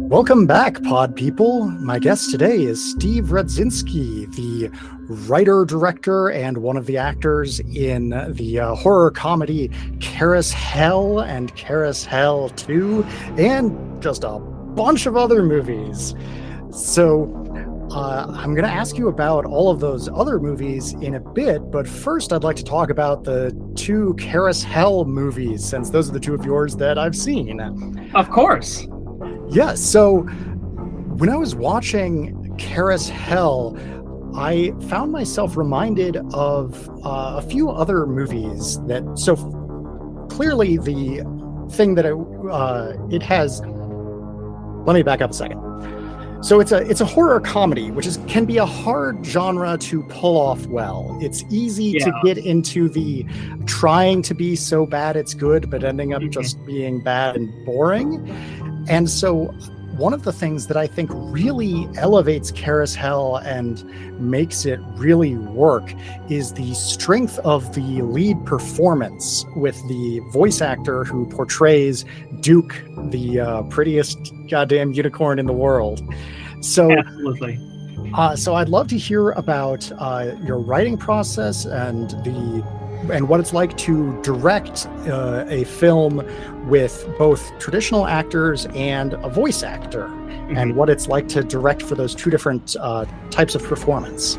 Welcome back, pod people. My guest today is Steve Rudzinski, the writer, director, and one of the actors in the horror comedy CarousHell and CarousHell 2, and just a bunch of other movies. So I'm going to ask you about all of those other movies in a bit, but first I'd like to talk about the two CarousHell movies, since those are the two of yours that I've seen. Of course. Yeah, so when I was watching CarousHell, I found myself reminded of a few other movies that, so clearly the thing that it has, let me back up a second. So it's a horror comedy, which can be a hard genre to pull off well. It's easy to get into the trying to be so bad it's good, but ending up just being bad and boring. And so one of the things that I think really elevates CarousHell and makes it really work is the strength of the lead performance with the voice actor who portrays Duke, the prettiest goddamn unicorn in the world. So, absolutely. So I'd love to hear about your writing process and what it's like to direct a film with both traditional actors and a voice actor, and what it's like to direct for those two different types of performance.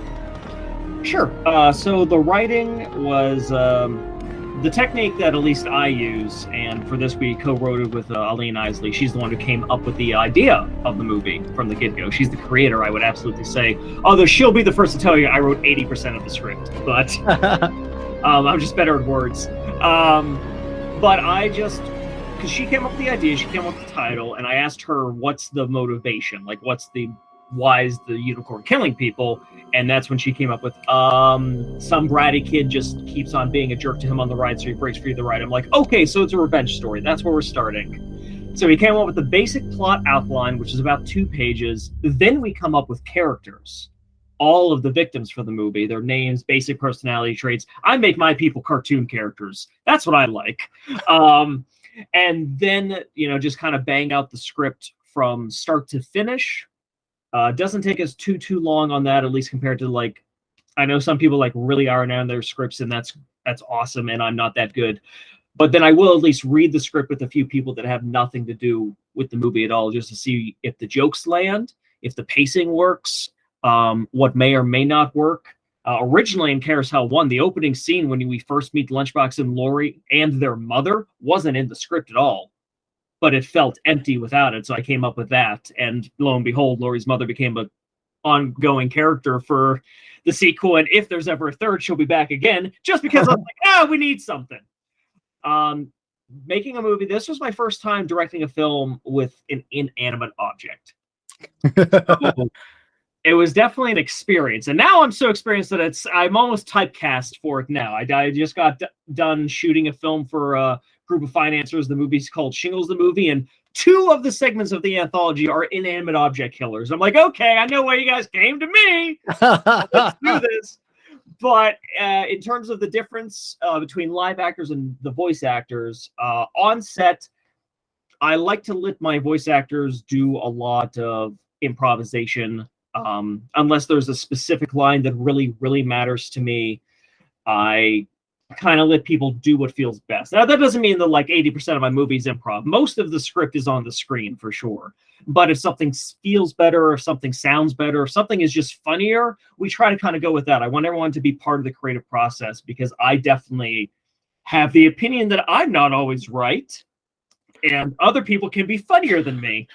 Sure. So the writing was the technique that at least I use, and for this we co-wrote it with Aline Isley. She's the one who came up with the idea of the movie from the get-go. She's the creator, I would absolutely say. Although she'll be the first to tell you I wrote 80% of the script, but I'm just better at words. But I just, because she came up with the idea, she came up with the title, and I asked her, what's the motivation? Like, why is the unicorn killing people? And that's when she came up with, some bratty kid just keeps on being a jerk to him on the ride, so he breaks free of the ride. I'm like, okay, so it's a revenge story. That's where we're starting. So we came up with the basic plot outline, which is about 2 pages. Then we come up with characters. All of the victims for the movie, their names, basic personality traits. I make my people cartoon characters. That's what I like. And then, just kind of bang out the script from start to finish. Doesn't take us too long on that, at least compared to, I know some people really iron out their scripts, and that's awesome, and I'm not that good. But then I will at least read the script with a few people that have nothing to do with the movie at all, just to see if the jokes land, if the pacing works, what may or may not work. Originally in CarousHell 1, the opening scene when we first meet Lunchbox and Lori and their mother wasn't in the script at all, but it felt empty without it, so I came up with that, and lo and behold, Lori's mother became an ongoing character for the sequel, and if there's ever a third, she'll be back again, just because I'm like, we need something. Making a movie, this was my first time directing a film with an inanimate object. It was definitely an experience, and now I'm so experienced that I'm almost typecast for it now. I just got done shooting a film for a group of financiers. The movie's called Shingles the Movie, and 2 of the segments of the anthology are inanimate object killers. I'm like, okay, I know why you guys came to me. Let's do this. But in terms of the difference between live actors and the voice actors, on set, I like to let my voice actors do a lot of improvisation. Unless there's a specific line that really, really matters to me, I kind of let people do what feels best. Now, that doesn't mean that 80% of my movie's improv. Most of the script is on the screen for sure. But if something feels better, or if something sounds better, if something is just funnier, we try to kind of go with that. I want everyone to be part of the creative process, because I definitely have the opinion that I'm not always right, and other people can be funnier than me.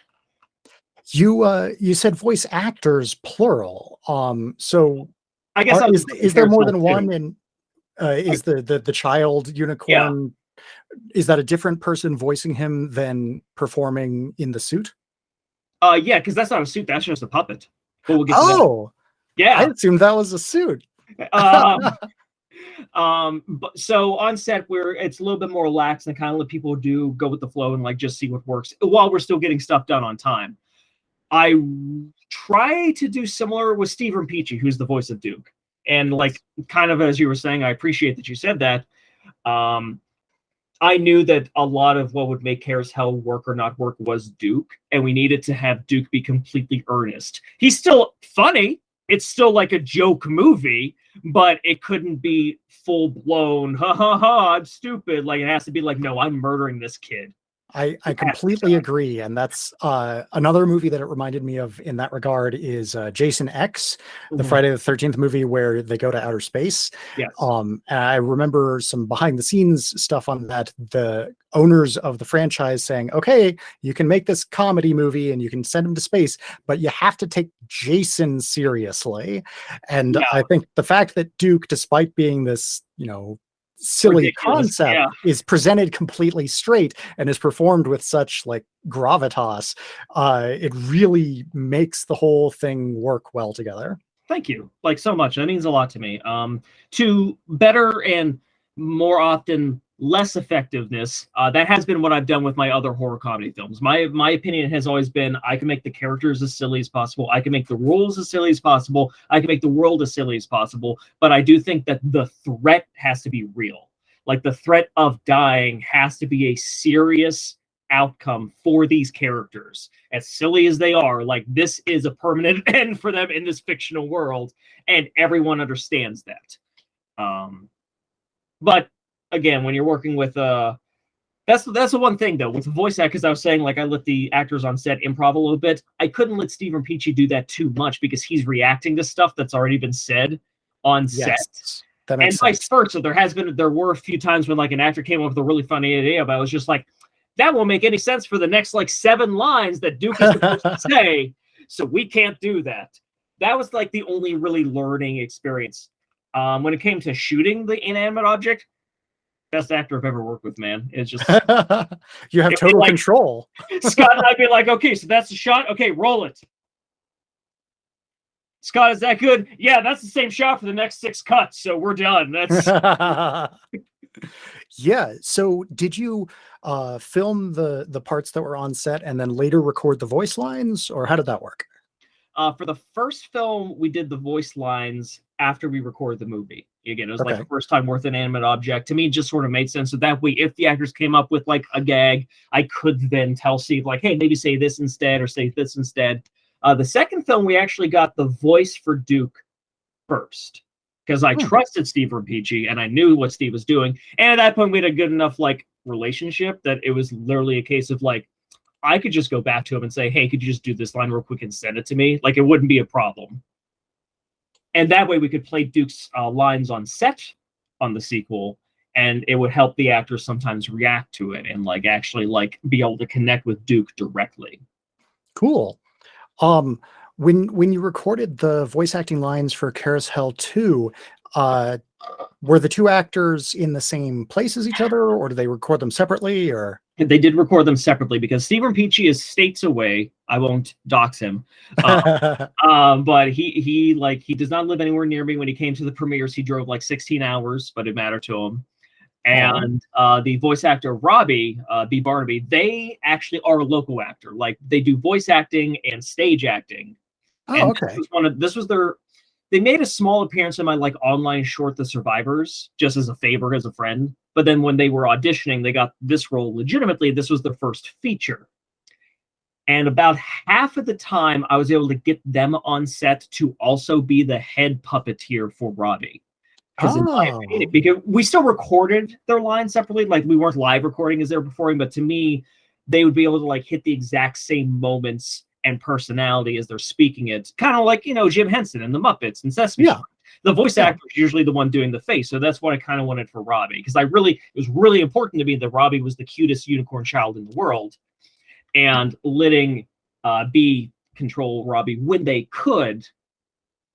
You said voice actors plural. So I guess is there more than one? And is the child unicorn? Yeah. Is that a different person voicing him than performing in the suit? Yeah, because that's not a suit. That's just a puppet. But we'll get to that. Yeah, I assumed that was a suit. But so on set, it's a little bit more relaxed and kind of let people go with the flow and just see what works while we're still getting stuff done on time. I try to do similar with Steve Rudzinski, who's the voice of Duke. And kind of as you were saying, I appreciate that you said that. I knew that a lot of what would make CarousHell work or not work was Duke, and we needed to have Duke be completely earnest. He's still funny. It's still like a joke movie, but it couldn't be full blown, ha ha ha, I'm stupid. Like, it has to be like, no, I'm murdering this kid. I completely agree. And that's another movie that it reminded me of in that regard is Jason X, the Friday the 13th movie where they go to outer space. Yes. And I remember some behind the scenes stuff on that. The owners of the franchise saying, okay, you can make this comedy movie and you can send him to space, but you have to take Jason seriously. And Yeah. I think the fact that Duke, despite being this, silly Ridiculous, concept, is presented completely straight and is performed with such like gravitas, it really makes the whole thing work well together. Thank you, like, so much. That means a lot to me. To better and more often less effectiveness, that has been what I've done with my other horror comedy films. My opinion has always been, I can make the characters as silly as possible, I can make the rules as silly as possible, I can make the world as silly as possible, but I do think that the threat has to be real. Like, the threat of dying has to be a serious outcome for these characters. As silly as they are, like, this is a permanent end for them in this fictional world, and everyone understands that. But again, when you're working with that's the one thing though with the voice act, because I was saying, like, I let the actors on set improv a little bit. I couldn't let Steve Rudzinski do that too much because he's reacting to stuff that's already been said on set. That and vice versa. There were a few times when, like, an actor came up with a really funny idea, but I was just like, that won't make any sense for the next like 7 lines that Duke is supposed to say, so we can't do that. That was like the only really learning experience. When it came to shooting the inanimate object, best actor I've ever worked with, man. It's just you have total control. Scott and I'd be like, okay, so that's the shot. Okay, roll it. Scott, is that good? Yeah, that's the same shot for the next 6 cuts, so we're done. That's yeah. So did you film the parts that were on set and then later record the voice lines, or how did that work? For the first film, we did the voice lines after we recorded the movie. Again, it was like the first time worth an animate object. To me, it just sort of made sense. So that way, if the actors came up with like a gag, I could then tell Steve, like, hey, maybe say this instead or say this instead. The second film, we actually got the voice for Duke first, because I trusted Steve Rudzinski and I knew what Steve was doing. And at that point, we had a good enough like relationship that it was literally a case of like, I could just go back to him and say, hey, could you just do this line real quick and send it to me? Like, it wouldn't be a problem. And that way we could play Duke's lines on set on the sequel, and it would help the actors sometimes react to it and like actually like be able to connect with Duke directly. Cool. When you recorded the voice acting lines for CarousHell 2, were the 2 actors in the same place as each other, or did they record them separately? Or they did record them separately because Steve Rudzinski is states away. I won't dox him, but he does not live anywhere near me. When he came to the premieres, he drove like 16 hours, but it mattered to him. And the voice actor Robbie B. Barnaby, they actually are a local actor. Like, they do voice acting and stage acting. Oh, okay. They made a small appearance in my like online short, The Survivors, just as a favor, as a friend. But then when they were auditioning, they got this role legitimately. This was their first feature. And about half of the time, I was able to get them on set to also be the head puppeteer for Robbie. Because in my opinion, because we still recorded their lines separately, like we weren't live recording as they were performing, but to me, they would be able to like hit the exact same moments and personality as they're speaking it, kind of like, Jim Henson and the Muppets and Sesame Street. The voice actor is usually the one doing the face, so that's what I kind of wanted for Robbie, because it was really important to me that Robbie was the cutest unicorn child in the world, and letting B control Robbie when they could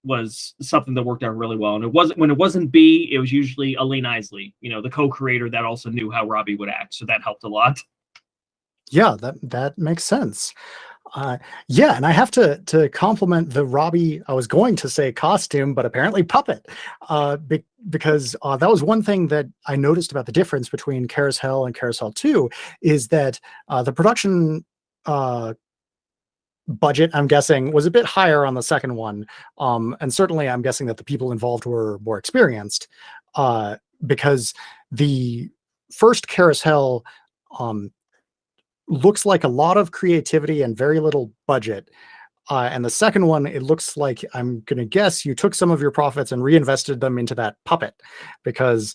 was something that worked out really well. And when it wasn't B, it was usually Aline Isley, the co-creator, that also knew how Robbie would act, so that helped a lot. Yeah, that makes sense. Yeah, and I have to compliment the Robbie, I was going to say costume, but apparently puppet, because that was one thing that I noticed about the difference between CarousHell and CarousHell 2 is that the production budget, I'm guessing, was a bit higher on the second one, and certainly I'm guessing that the people involved were more experienced, because the first CarousHell looks like a lot of creativity and very little budget. And the second one, it looks like, I'm going to guess, you took some of your profits and reinvested them into that puppet, because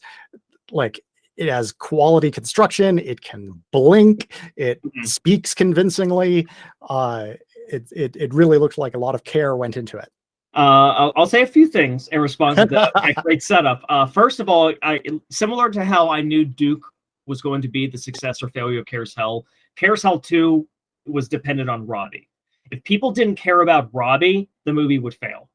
like it has quality construction, it can blink, it speaks convincingly. It really looked like a lot of care went into it. I'll say a few things in response to that great setup. First of all, similar to how I knew Duke was going to be the success or failure of CarousHell, CarousHell 2 was dependent on Robbie. If people didn't care about Robbie, the movie would fail.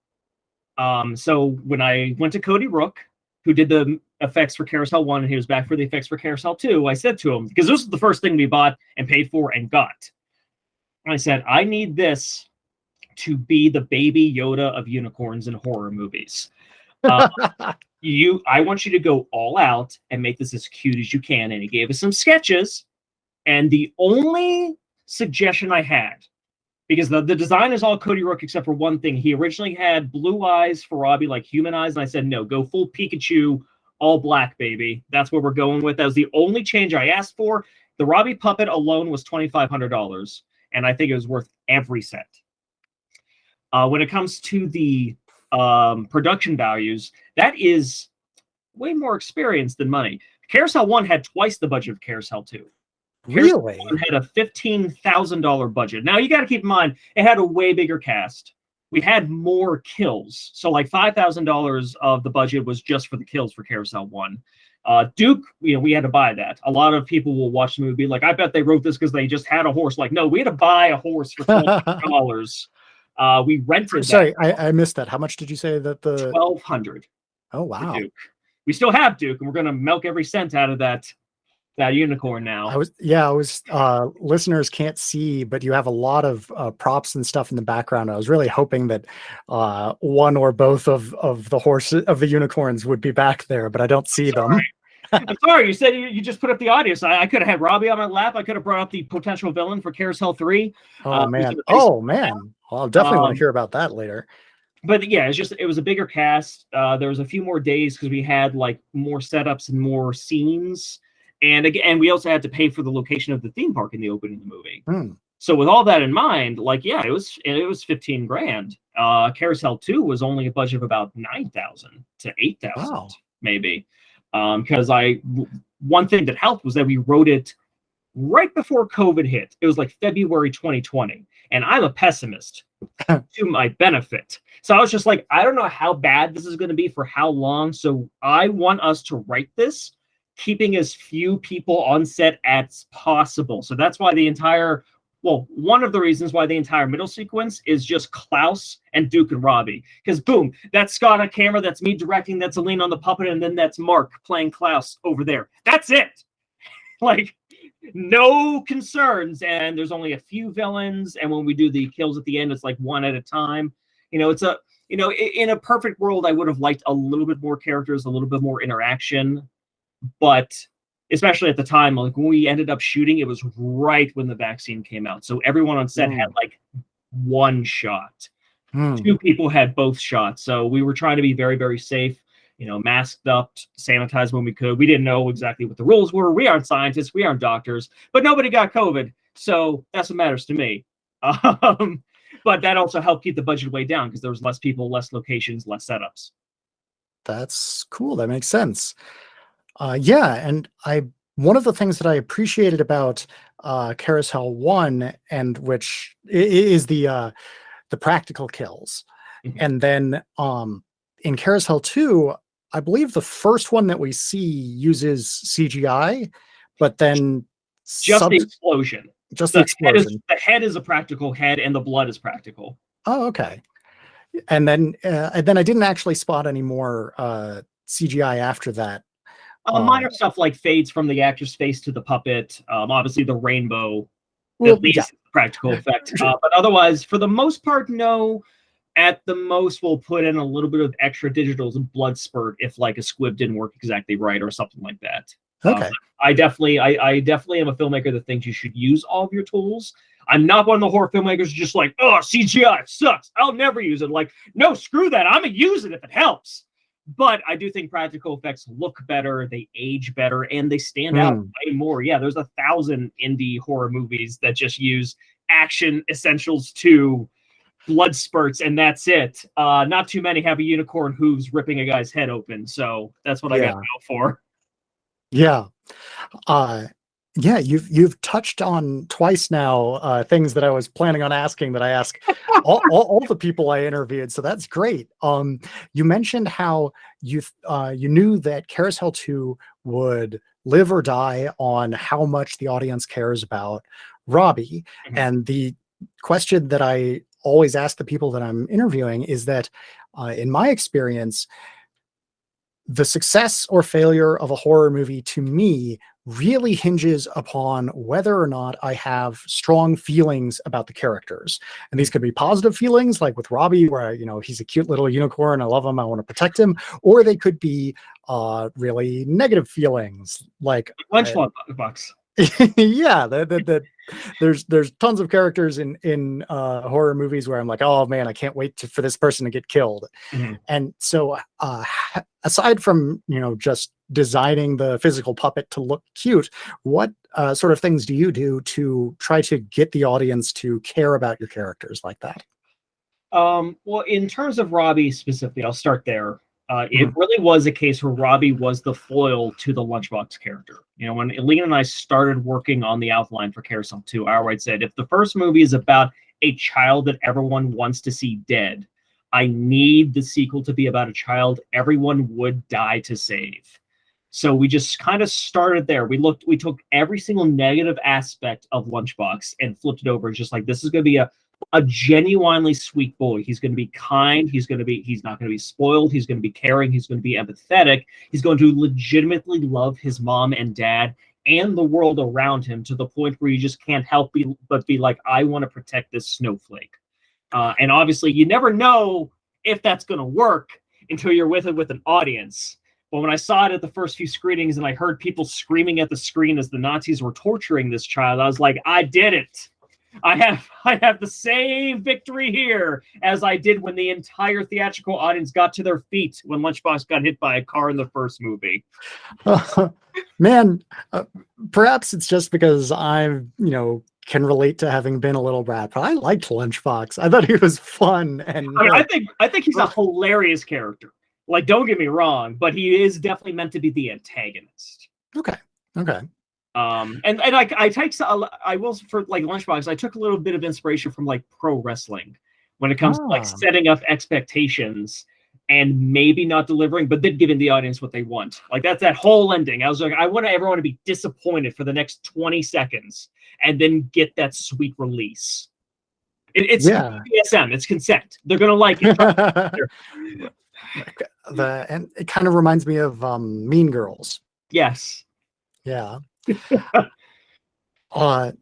So when I went to Cody Rook, who did the effects for CarousHell 1, and he was back for the effects for CarousHell 2, I said to him, because this was the first thing we bought and paid for and got, I said, I need this to be the baby Yoda of unicorns in horror movies. I want you to go all out and make this as cute as you can. And he gave us some sketches. And the only suggestion I had, because the design is all Cody Rook except for one thing. He originally had blue eyes for Robbie, like human eyes. And I said, no, go full Pikachu, all black, baby. That's what we're going with. That was the only change I asked for. The Robbie puppet alone was $2,500. And I think it was worth every cent. When it comes to the production values, that is way more experience than money. CarousHell 1 had twice the budget of CarousHell 2. Really? CarousHell 1 had a $15,000 budget. Now, you got to keep in mind, it had a way bigger cast. We had more kills. So, like, $5,000 of the budget was just for the kills for CarousHell 1. Duke, we had to buy that. A lot of people will watch the movie like, I bet they wrote this because they just had a horse. Like, no, we had to buy a horse for $12. We rented. Sorry, I missed that. How much did you say that the $1,200? Oh wow! Duke. We still have Duke, and we're gonna milk every cent out of that unicorn now. Listeners can't see, but you have a lot of props and stuff in the background. I was really hoping that one or both of the horses of the unicorns would be back there, but I don't see them. I'm sorry. You said you just put up the audience. I could have had Robbie on my lap. I could have brought up the potential villain for CarousHell 3. Oh man! Well, I'll definitely want to hear about that later. But yeah, it was a bigger cast. There was a few more days because we had like more setups and more scenes, and again, we also had to pay for the location of the theme park in the opening of the movie. So with all that in mind, like it was $15,000. CarousHell 2 was only a budget of about $9,000 to $8,000 maybe. Because one thing that helped was that we wrote it right before COVID hit. It was like February 2020, and I'm a pessimist to my benefit. So I was just like, I don't know how bad this is going to be for how long. So I want us to write this, keeping as few people on set as possible. So that's why one of the reasons why the entire middle sequence is just Klaus and Duke and Robbie. Because boom, that's Scott on camera, that's me directing, that's Aline on the puppet, and then that's Mark playing Klaus over there. That's it. Like, no concerns, and there's only a few villains, and when we do the kills at the end, it's like one at a time. In a perfect world, I would have liked a little bit more characters, a little bit more interaction, but especially at the time, like when we ended up shooting, it was right when the vaccine came out. So everyone on set had like one shot. Two people had both shots. So we were trying to be very, very safe, masked up, sanitized when we could. We didn't know exactly what the rules were. We aren't scientists. We aren't doctors, but nobody got COVID. So that's what matters to me. But that also helped keep the budget way down because there was less people, less locations, less setups. That's cool. That makes sense. And one of the things that I appreciated about CarousHell 1, and which is the practical kills, and then in CarousHell 2, I believe the first one that we see uses CGI, but then the explosion. The explosion. The head is a practical head, and the blood is practical. Oh, okay. And then I didn't actually spot any more CGI after that. Minor stuff like fades from the actor's face to the puppet. Obviously, the rainbow, at least practical effect. But otherwise, for the most part, no. At the most, we'll put in a little bit of extra digitals and blood spurt if like a squib didn't work exactly right or something like that. Okay. I definitely am a filmmaker that thinks you should use all of your tools. I'm not one of the horror filmmakers just like, oh, CGI sucks, I'll never use it. Like, no, screw that. I'm gonna use it if it helps. But I do think practical effects look better, they age better, and they stand out way more. Yeah, there's 1,000 indie horror movies that just use action essentials to blood spurts, and that's it. Not too many have a unicorn hooves ripping a guy's head open, so that's what I got to go for. Yeah. Yeah, you've touched on twice now things that I was planning on asking that I ask all the people I interviewed, so that's great. You mentioned how you knew that Carousel 2 would live or die on how much the audience cares about Robbie. And the question that I always ask the people that I'm interviewing is that, in my experience, the success or failure of a horror movie to me really hinges upon whether or not I have strong feelings about the characters. And these could be positive feelings, like with Robbie, where, he's a cute little unicorn. I love him. I want to protect him. Or they could be really negative feelings, like Lunchbox. Yeah, there's tons of characters in horror movies where I'm like, oh man, I can't wait for this person to get killed. And so aside from just designing the physical puppet to look cute, what sort of things do you do to try to get the audience to care about your characters like that? Well, in terms of Robbie specifically, I'll start there. It really was a case where Robbie was the foil to the Lunchbox character. When Alina and I started working on the outline for Carousel 2, I already said, if the first movie is about a child that everyone wants to see dead, I need the sequel to be about a child everyone would die to save. So we just kind of started there. We took every single negative aspect of Lunchbox and flipped it over. Just like, this is going to be a genuinely sweet boy. He's going to be kind. He's not going to be spoiled. He's going to be caring. He's going to be empathetic. He's going to legitimately love his mom and dad and the world around him, to the point where you just can't help but be like, I want to protect this snowflake. And obviously you never know if that's going to work until you're with an audience. But when I saw it at the first few screenings and I heard people screaming at the screen as the Nazis were torturing this child, I was like, I did it. I have the same victory here as I did when the entire theatrical audience got to their feet when Lunchbox got hit by a car in the first movie. Man, perhaps it's just because I can relate to having been a little brat, but I liked Lunchbox. I thought he was fun, and I think he's a hilarious character. Like, don't get me wrong, but he is definitely meant to be the antagonist. Okay. And I will, for like Lunchbox, I took a little bit of inspiration from like pro wrestling when it comes to like setting up expectations and maybe not delivering, but then giving the audience what they want. Like, that's that whole ending. I was like, I want everyone to be disappointed for the next 20 seconds and then get that sweet release. It's BDSM, it's consent. They're gonna like it. And it kind of reminds me of Mean Girls. Yes. Yeah. Like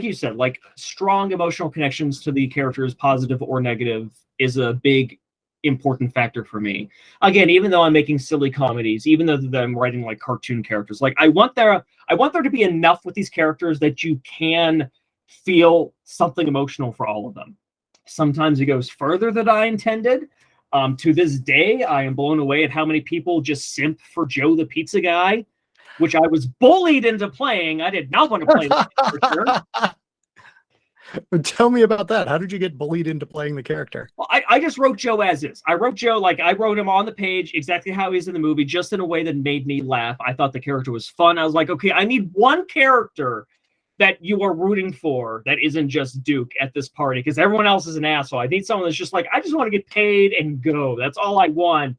you said, like, strong emotional connections to the characters, positive or negative, is a big important factor for me. Again, even though I'm making silly comedies, even though I'm writing like cartoon characters, like I want there to be enough with these characters that you can feel something emotional for all of them. Sometimes it goes further than I intended. To this day, I am blown away at how many people just simp for Joe the Pizza Guy, which I was bullied into playing. I did not want to play that character. Tell me about that. How did you get bullied into playing the character? Well, I just wrote Joe as is. I wrote Joe, like, I wrote him on the page exactly how he's in the movie, just in a way that made me laugh. I thought the character was fun. I was like, okay, I need one character that you are rooting for that isn't just Duke at this party, because everyone else is an asshole. I need someone that's just like, I just want to get paid and go. That's all I want.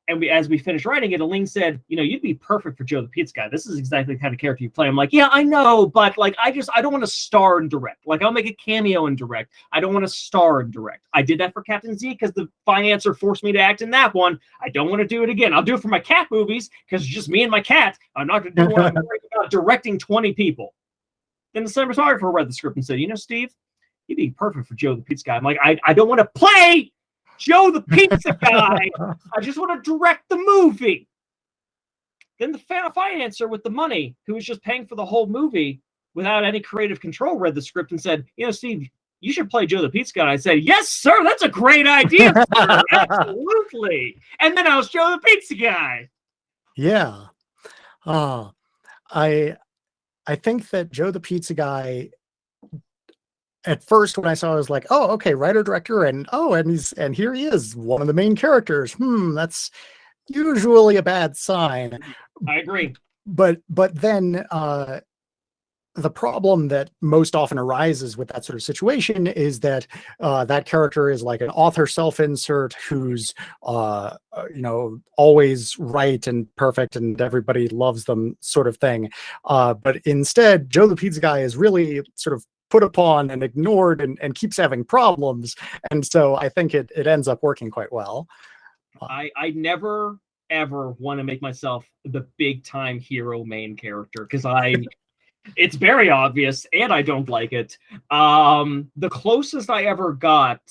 And as we finished writing it, Aline said, you'd be perfect for Joe the Pizza Guy. This is exactly the kind of character you play. I'm like, yeah, I know, but like, I don't want to star and direct. Like, I'll make a cameo and direct. I don't want to star and direct. I did that for Captain Z because the financer forced me to act in that one. I don't want to do it again. I'll do it for my cat movies because it's just me and my cat. I'm not going to do one about directing 20 people. Then the cinematographer read the script and said, Steve, you'd be perfect for Joe the Pizza Guy. I'm like, I don't want to play Joe the Pizza Guy. I just want to direct the movie. Then the financer with the money, who was just paying for the whole movie without any creative control, read the script and said, Steve, you should play Joe the Pizza Guy. I said, yes, sir, that's a great idea, sir. Absolutely. And then I was Joe the Pizza Guy. Yeah. I think that Joe the Pizza Guy, at first when I saw it, I was like, oh, okay, writer director, and here he is, one of the main characters. That's usually a bad sign. I agree. But then the problem that most often arises with that sort of situation is that that character is like an author self-insert who's always right and perfect and everybody loves them, sort of thing. But instead, Joe the Pizza Guy is really sort of put upon and ignored and keeps having problems. And so I think it ends up working quite well. I never ever want to make myself the big time hero main character, because it's very obvious and I don't like it. The closest I ever got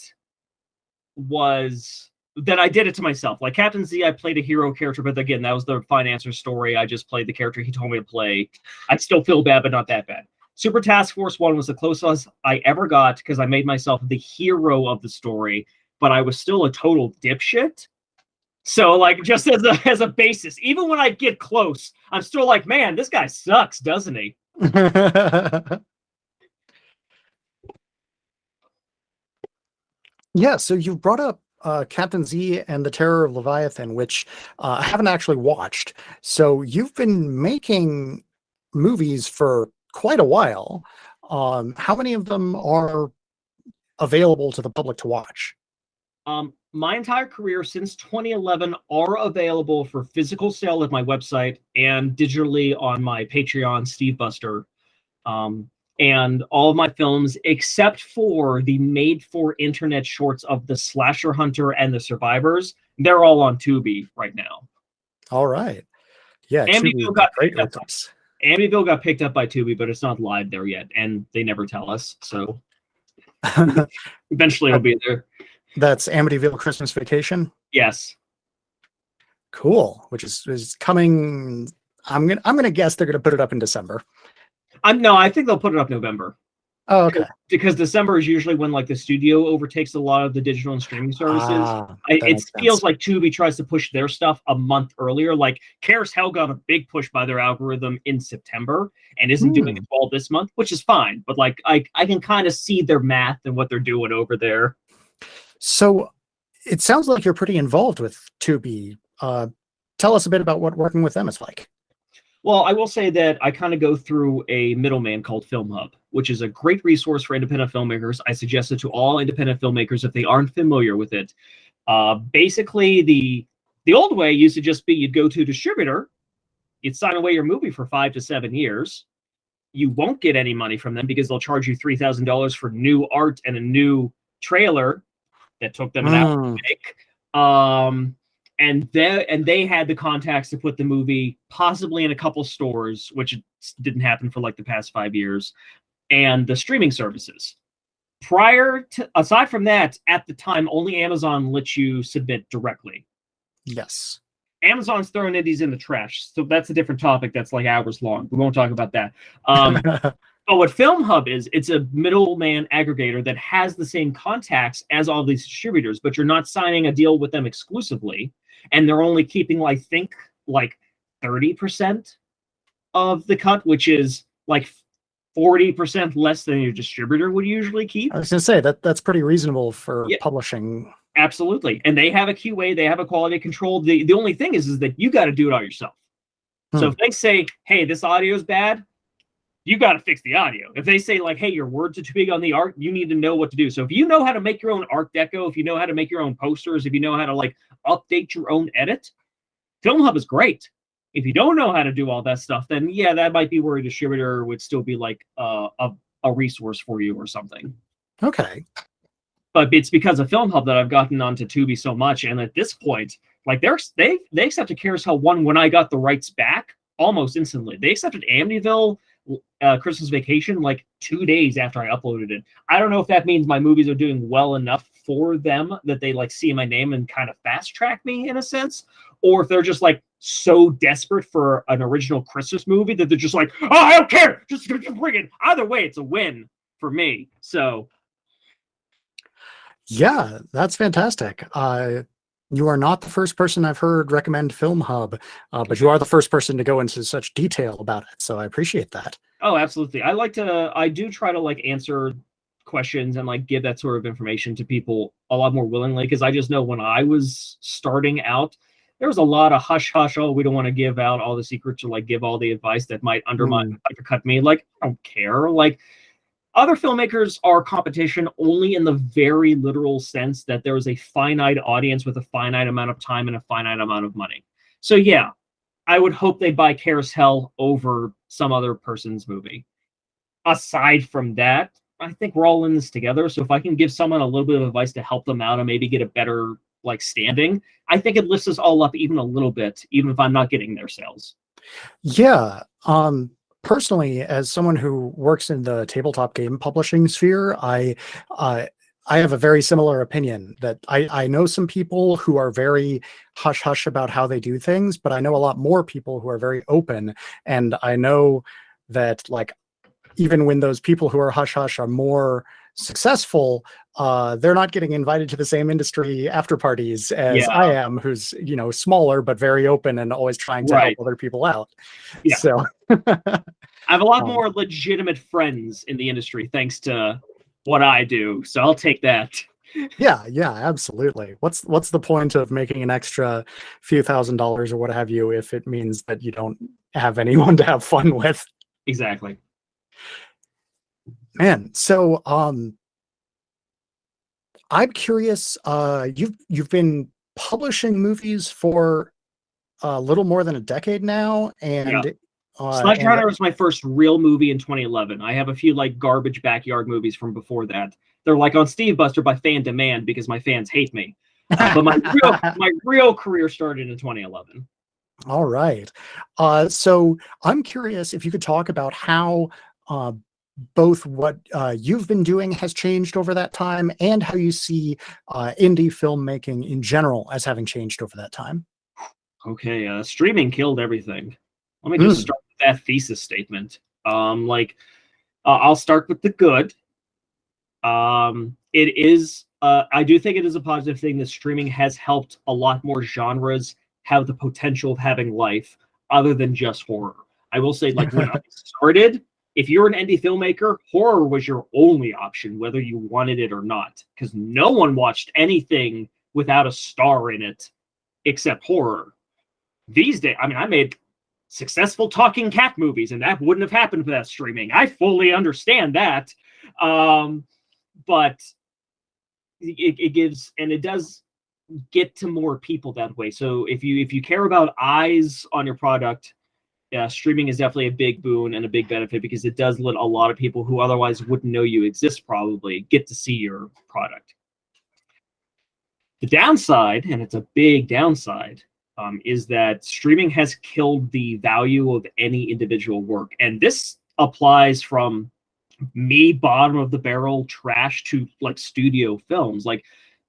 was that I did it to myself. Like Captain Z, I played a hero character, but again, that was the Financer story. I just played the character he told me to play. I'd still feel bad, but not that bad. Super Task Force 1 was the closest I ever got, because I made myself the hero of the story, but I was still a total dipshit. So, like, just as a basis, even when I get close, I'm still like, man, this guy sucks, doesn't he? Yeah, so you brought up Captain Z and the Terror of Leviathan, which I haven't actually watched. So you've been making movies for quite a while. How many of them are available to the public to watch? My entire career since 2011 are available for physical sale at my website and digitally on my Patreon, Steve Buster. And all of my films, except for the made-for-internet shorts of The Slasher Hunter and The Survivors, they're all on Tubi right now. All right. Yeah, Amityville got picked up by Tubi, but it's not live there yet, and they never tell us, so eventually it'll be there. That's Amityville Christmas Vacation? Yes. Cool. Which is coming. I'm gonna guess they're gonna put it up in December. No, I think they'll put it up November. Oh, okay. Because December is usually when like the studio overtakes a lot of the digital and streaming services. It feels like Tubi tries to push their stuff a month earlier. Like CarousHell got a big push by their algorithm in September and isn't doing it all this month, which is fine. But like I can kind of see their math and what they're doing over there. So it sounds like you're pretty involved with Tubi. Tell us a bit about what working with them is like. Well, I will say that I kind of go through a middleman called Film Hub, which is a great resource for independent filmmakers. I suggest it to all independent filmmakers if they aren't familiar with it. Basically, the old way used to just be you'd go to a distributor, you'd sign away your movie for 5 to 7 years. You won't get any money from them because they'll charge you $3,000 for new art and a new trailer that took them an hour to make. And they had the contacts to put the movie possibly in a couple stores, which didn't happen for like the past 5 years, and the streaming services. Aside from that, at the time, only Amazon lets you submit directly. Yes. Amazon's throwing indies in the trash, so that's a different topic that's like hours long. We won't talk about that. But what Film Hub is, it's a middleman aggregator that has the same contacts as all these distributors, but you're not signing a deal with them exclusively. And they're only keeping, I think, like 30% of the cut, which is like 40% less than your distributor would usually keep. I was going to say that's pretty reasonable for publishing. Absolutely. And they have a QA, they have a quality control. The only thing is that you got to do it all yourself. So if they say, hey, this audio is bad, you got to fix the audio. If they say like, hey, your words are too big on the art, you need to know what to do. So if you know how to make your own art deco, if you know how to make your own posters, if you know how to like update your own edit, Film Hub is great. If you don't know how to do all that stuff, then yeah, that might be where a distributor would still be like a resource for you or something. Okay. But it's because of Film Hub that I've gotten onto Tubi so much. And at this point, like they accepted CarousHell 1 when I got the rights back almost instantly. They accepted Amityville Christmas Vacation like 2 days after I uploaded it. I don't know if that means my movies are doing well enough for them that they like see my name and kind of fast track me in a sense, or if they're just like so desperate for an original Christmas movie that they're just like, oh, I don't care, just bring it. Either way, it's a win for me. So Yeah, that's fantastic. You are not the first person I've heard recommend Film Hub, but you are the first person to go into such detail about it. So I appreciate that. Oh, absolutely. I do try to like answer questions and like give that sort of information to people a lot more willingly because I just know when I was starting out, there was a lot of hush hush. Oh, we don't want to give out all the secrets or like give all the advice that might undermine, Mm, undercut me. Like, I don't care. Like, other filmmakers are competition only in the very literal sense that there is a finite audience with a finite amount of time and a finite amount of money. So yeah, I would hope they buy CarousHell over some other person's movie. Aside from that, I think we're all in this together. So if I can give someone a little bit of advice to help them out and maybe get a better like standing, I think it lifts us all up even a little bit, even if I'm not getting their sales. yeah. Personally, as someone who works in the tabletop game publishing sphere, uh, I have a very similar opinion that I know some people who are very hush hush about how they do things, but I know a lot more people who are very open. And I know that like even when those people who are hush hush are more successful, they're not getting invited to the same industry after parties as Yeah, I am, who's smaller but very open and always trying to help right. other people out. Yeah. So, I have a lot um, more legitimate friends in the industry thanks to what I do. So I'll take that. yeah, yeah, absolutely. What's the point of making an extra few $1,000s or what have you if it means that you don't have anyone to have fun with? Exactly. Man, so I'm curious. You've been publishing movies for a little more than a decade now, Yeah. and Sledge Runner was my first real movie in 2011. I have a few like garbage backyard movies from before that. They're like on Steve Buster by fan demand because my fans hate me. But my real career started in 2011. all right. So I'm curious if you could talk about how uh, both what you've been doing has changed over that time and how you see indie filmmaking in general as having changed over that time. Okay, streaming killed everything. Let me just Mm, start with that thesis statement. I'll start with the good. It is. I do think it is a positive thing that streaming has helped a lot more genres have the potential of having life other than just horror. I will say, like when I started, if you're an indie filmmaker, horror was your only option, whether you wanted it or not, because no one watched anything without a star in it except horror. These days, I mean, I made successful talking cat movies, and that wouldn't have happened without streaming. I fully understand that. Um, but it gives and it does get to more people that way. So if you care about eyes on your product, streaming is definitely a big boon and a big benefit because it does let a lot of people who otherwise wouldn't know you exist probably get to see your product. The downside, and it's a big downside, is that streaming has killed the value of any individual work, and this applies from me bottom of the barrel trash to like studio films. Like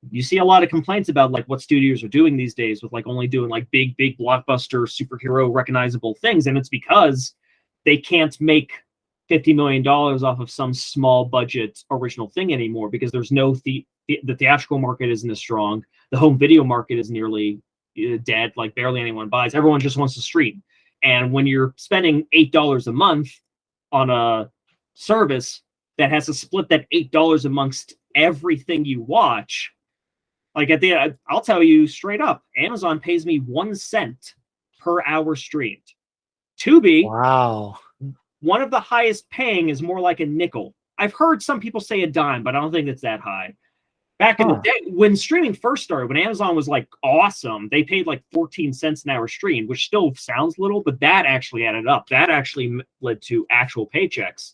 you see a lot of complaints about like what studios are doing these days with like only doing like big blockbuster superhero recognizable things, and it's because they can't make $50 million off of some small budget original thing anymore because there's no the theatrical market isn't as strong, the home video market is nearly dead, like barely anyone buys, everyone just wants to stream. And when you're spending $8 a month on a service that has to split that $8 amongst everything you watch. Like I'll tell you straight up, Amazon pays me 1 cent per hour streamed. Tubi, wow. one of the highest paying, is more like a nickel. I've heard some people say a dime, but I don't think it's that high. Back in the Huh. day, when streaming first started, when Amazon was like awesome, they paid like 14 cents an hour stream, which still sounds little, but that actually added up. That actually led to actual paychecks.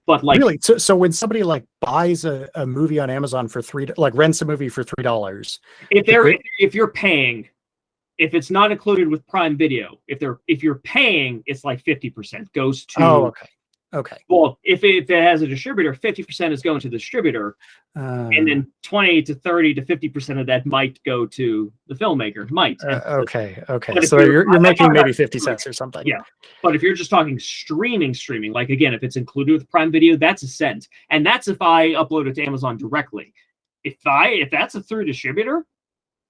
But like Really? So when somebody like buys a movie on Amazon for like rents a movie for $3, if you're paying, if it's not included with Prime Video, if you're paying, it's like 50% goes oh, to, okay. Okay. well, if it has a distributor, 50% is going to the distributor, and Uh, then 20 to 30 to 50% of that might go to the filmmaker. Might. okay. Okay. But if So you're I'm making talking about maybe 50 cents or something. yeah. But if you're just talking streaming, like again, if it's included with Prime Video, that's a cent. And that's if I upload it to Amazon directly. if that's a through distributor,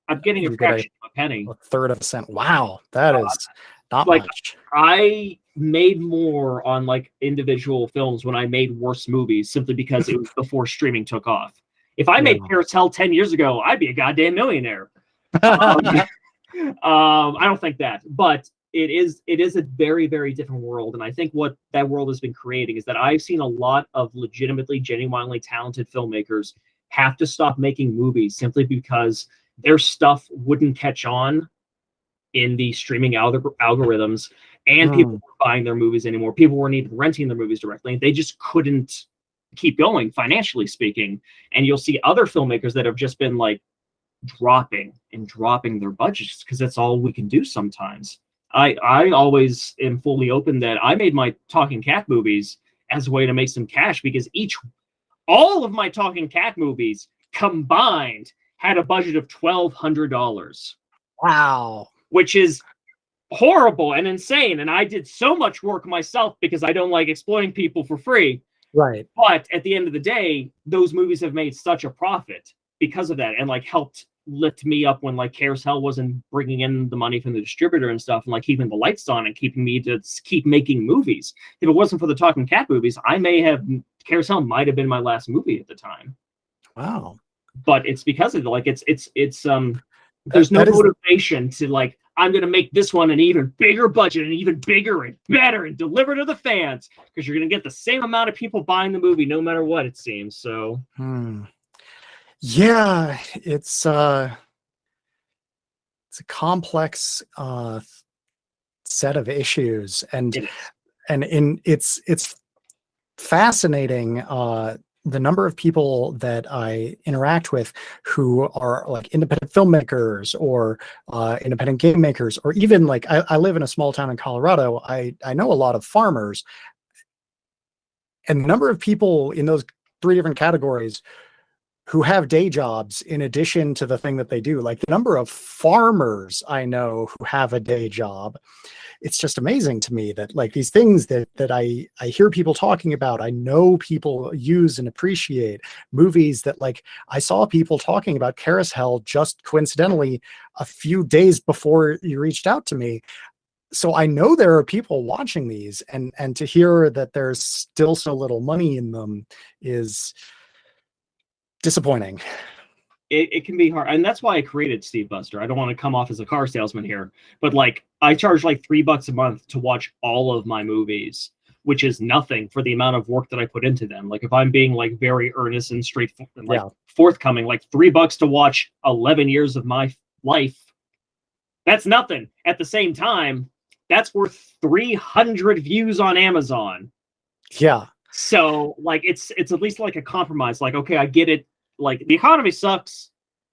I'm getting a You get fraction of a penny. a third of a cent. Wow, that is not Like much. I made more on like individual films when I made worse movies simply because it was before streaming took off. If I made Yeah. CarousHell 10 years ago, I'd be a goddamn millionaire. I don't think that, but it is a very, very different world. And I think what that world has been creating is that I've seen a lot of legitimately, genuinely talented filmmakers have to stop making movies simply because their stuff wouldn't catch on in the streaming algorithms, and people weren't buying their movies anymore. People weren't even renting their movies directly. They just couldn't keep going, financially speaking. And you'll see other filmmakers that have just been like dropping and dropping their budgets because that's all we can do sometimes. I always am fully open that I made my Talking Cat movies as a way to make some cash, because all of my Talking Cat movies combined had a budget of $1,200. Wow. Which is horrible and insane. And I did so much work myself because I don't like exploiting people for free. Right. But at the end of the day, those movies have made such a profit because of that, and like helped lift me up when like CarousHell wasn't bringing in the money from the distributor and stuff, and like keeping the lights on and keeping me to keep making movies. If it wasn't for the Talking Cat movies, CarousHell might have been my last movie at the time. Wow. But it's because of like there's no motivation to like, I'm going to make this one an even bigger budget and even bigger and better and deliver to the fans, because you're going to get the same amount of people buying the movie no matter what, it seems. So yeah, it's a complex set of issues, and it's fascinating the number of people that I interact with who are like independent filmmakers or independent game makers, or even like I live in a small town in Colorado. I know a lot of farmers, and the number of people in those three different categories who have day jobs in addition to the thing that they do, like the number of farmers I know who have a day job, it's just amazing to me that like these things that I hear people talking about, I know people use and appreciate, movies that like I saw people talking about CarousHell just coincidentally a few days before you reached out to me. So I know there are people watching these, and to hear that there's still so little money in them is disappointing. it can be hard, and that's why I created Steve Buster. I don't want to come off as a car salesman here, but like I charge like $3 a month to watch all of my movies, which is nothing for the amount of work that I put into them. Like if I'm being like very earnest and straightforward, and like forthcoming, like $3 to watch 11 years of my life, that's nothing. At the same time, that's worth 300 views on Amazon. Yeah. So like it's at least like a compromise. Like, okay, I get it. Like the economy sucks.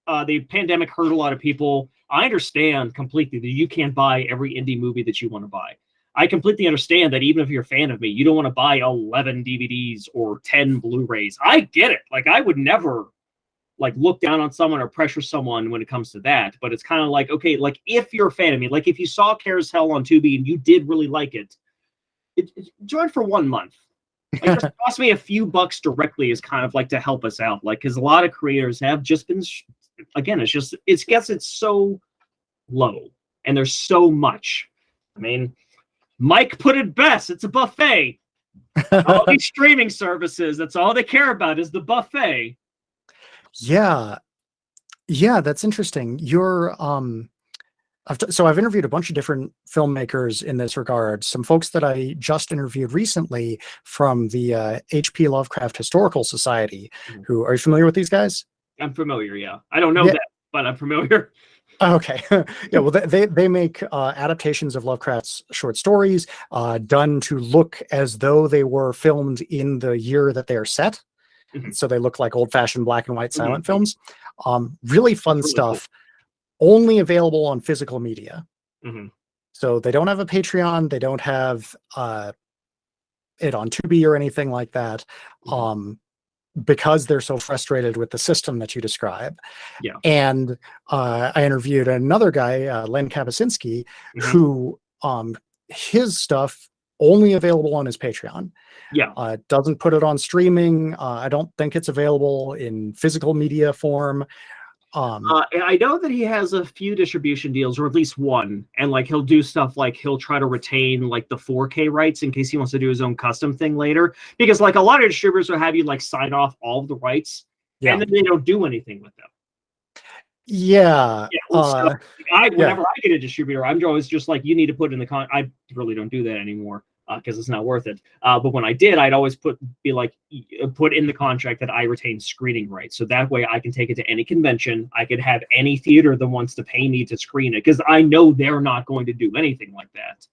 The pandemic hurt a lot of people. I understand completely that you can't buy every indie movie that you want to buy. I completely understand that even if you're a fan of me, you don't want to buy 11 DVDs or 10 Blu-rays. I get it. Like I would never like look down on someone or pressure someone when it comes to that. But it's kind of like, okay, like if you're a fan of me, like if you saw CarousHell on Tubi and you did really like it, join for 1 month. Like just cost me a few bucks directly is kind of like to help us out. Like, because a lot of creators have just been, again, it's so low and there's so much. I mean, Mike put it best. It's a buffet. All these streaming services, that's all they care about is the buffet. Yeah. Yeah, that's interesting. So I've interviewed a bunch of different filmmakers in this regard. Some folks that I just interviewed recently from the H.P. Lovecraft Historical Society. Who are you familiar with these guys? I'm familiar. Yeah, I don't know that, but I'm familiar. Okay. Yeah. Well, they make adaptations of Lovecraft's short stories done to look as though they were filmed in the year that they are set. So they look like old-fashioned black and white silent films. Really fun stuff. Cool. Only available on physical media. So they don't have a Patreon. They don't have it on Tubi or anything like that, because they're so frustrated with the system that you describe. Yeah. And I interviewed another guy, Len Kabasinski, who his stuff only available on his Patreon. Yeah. Doesn't put it on streaming. I don't think it's available in physical media form. I know that he has a few distribution deals, or at least one, and like he'll do stuff like he'll try to retain like the 4K rights in case he wants to do his own custom thing later. Because like a lot of distributors will have you like sign off all of the rights, and then they don't do anything with them. Yeah. So whenever I get a distributor, I'm always just like, you need to put in the I really don't do that anymore because it's not worth it. But when I did, I'd always put in the contract that I retain screening rights, so that way I can take it to any convention. I could have any theater that wants to pay me to screen it because I know they're not going to do anything like that.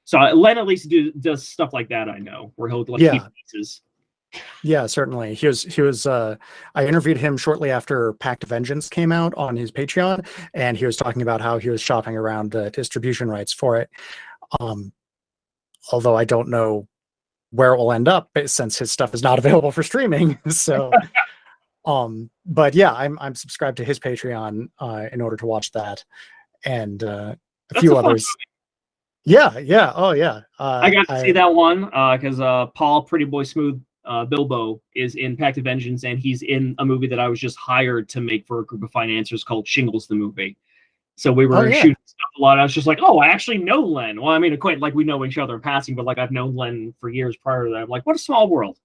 So Len at least does stuff like that. I know where he'll like keep pieces. Yeah, certainly. He was I interviewed him shortly after Pact of Vengeance came out on his Patreon, and he was talking about how he was shopping around distribution rights for it. Although I don't know where it will end up since his stuff is not available for streaming. So but yeah, I'm subscribed to his Patreon in order to watch that and a few others. Yeah. Oh yeah. I got to see that one because Paul Pretty Boy Smooth Bilbo is in Pact of Vengeance, and he's in a movie that I was just hired to make for a group of financiers called Shingles the Movie. So we were shooting stuff a lot. I was just like, oh, I actually know Len. Well, I mean, quite like we know each other in passing, but like I've known Len for years prior to that. I'm like, what a small world.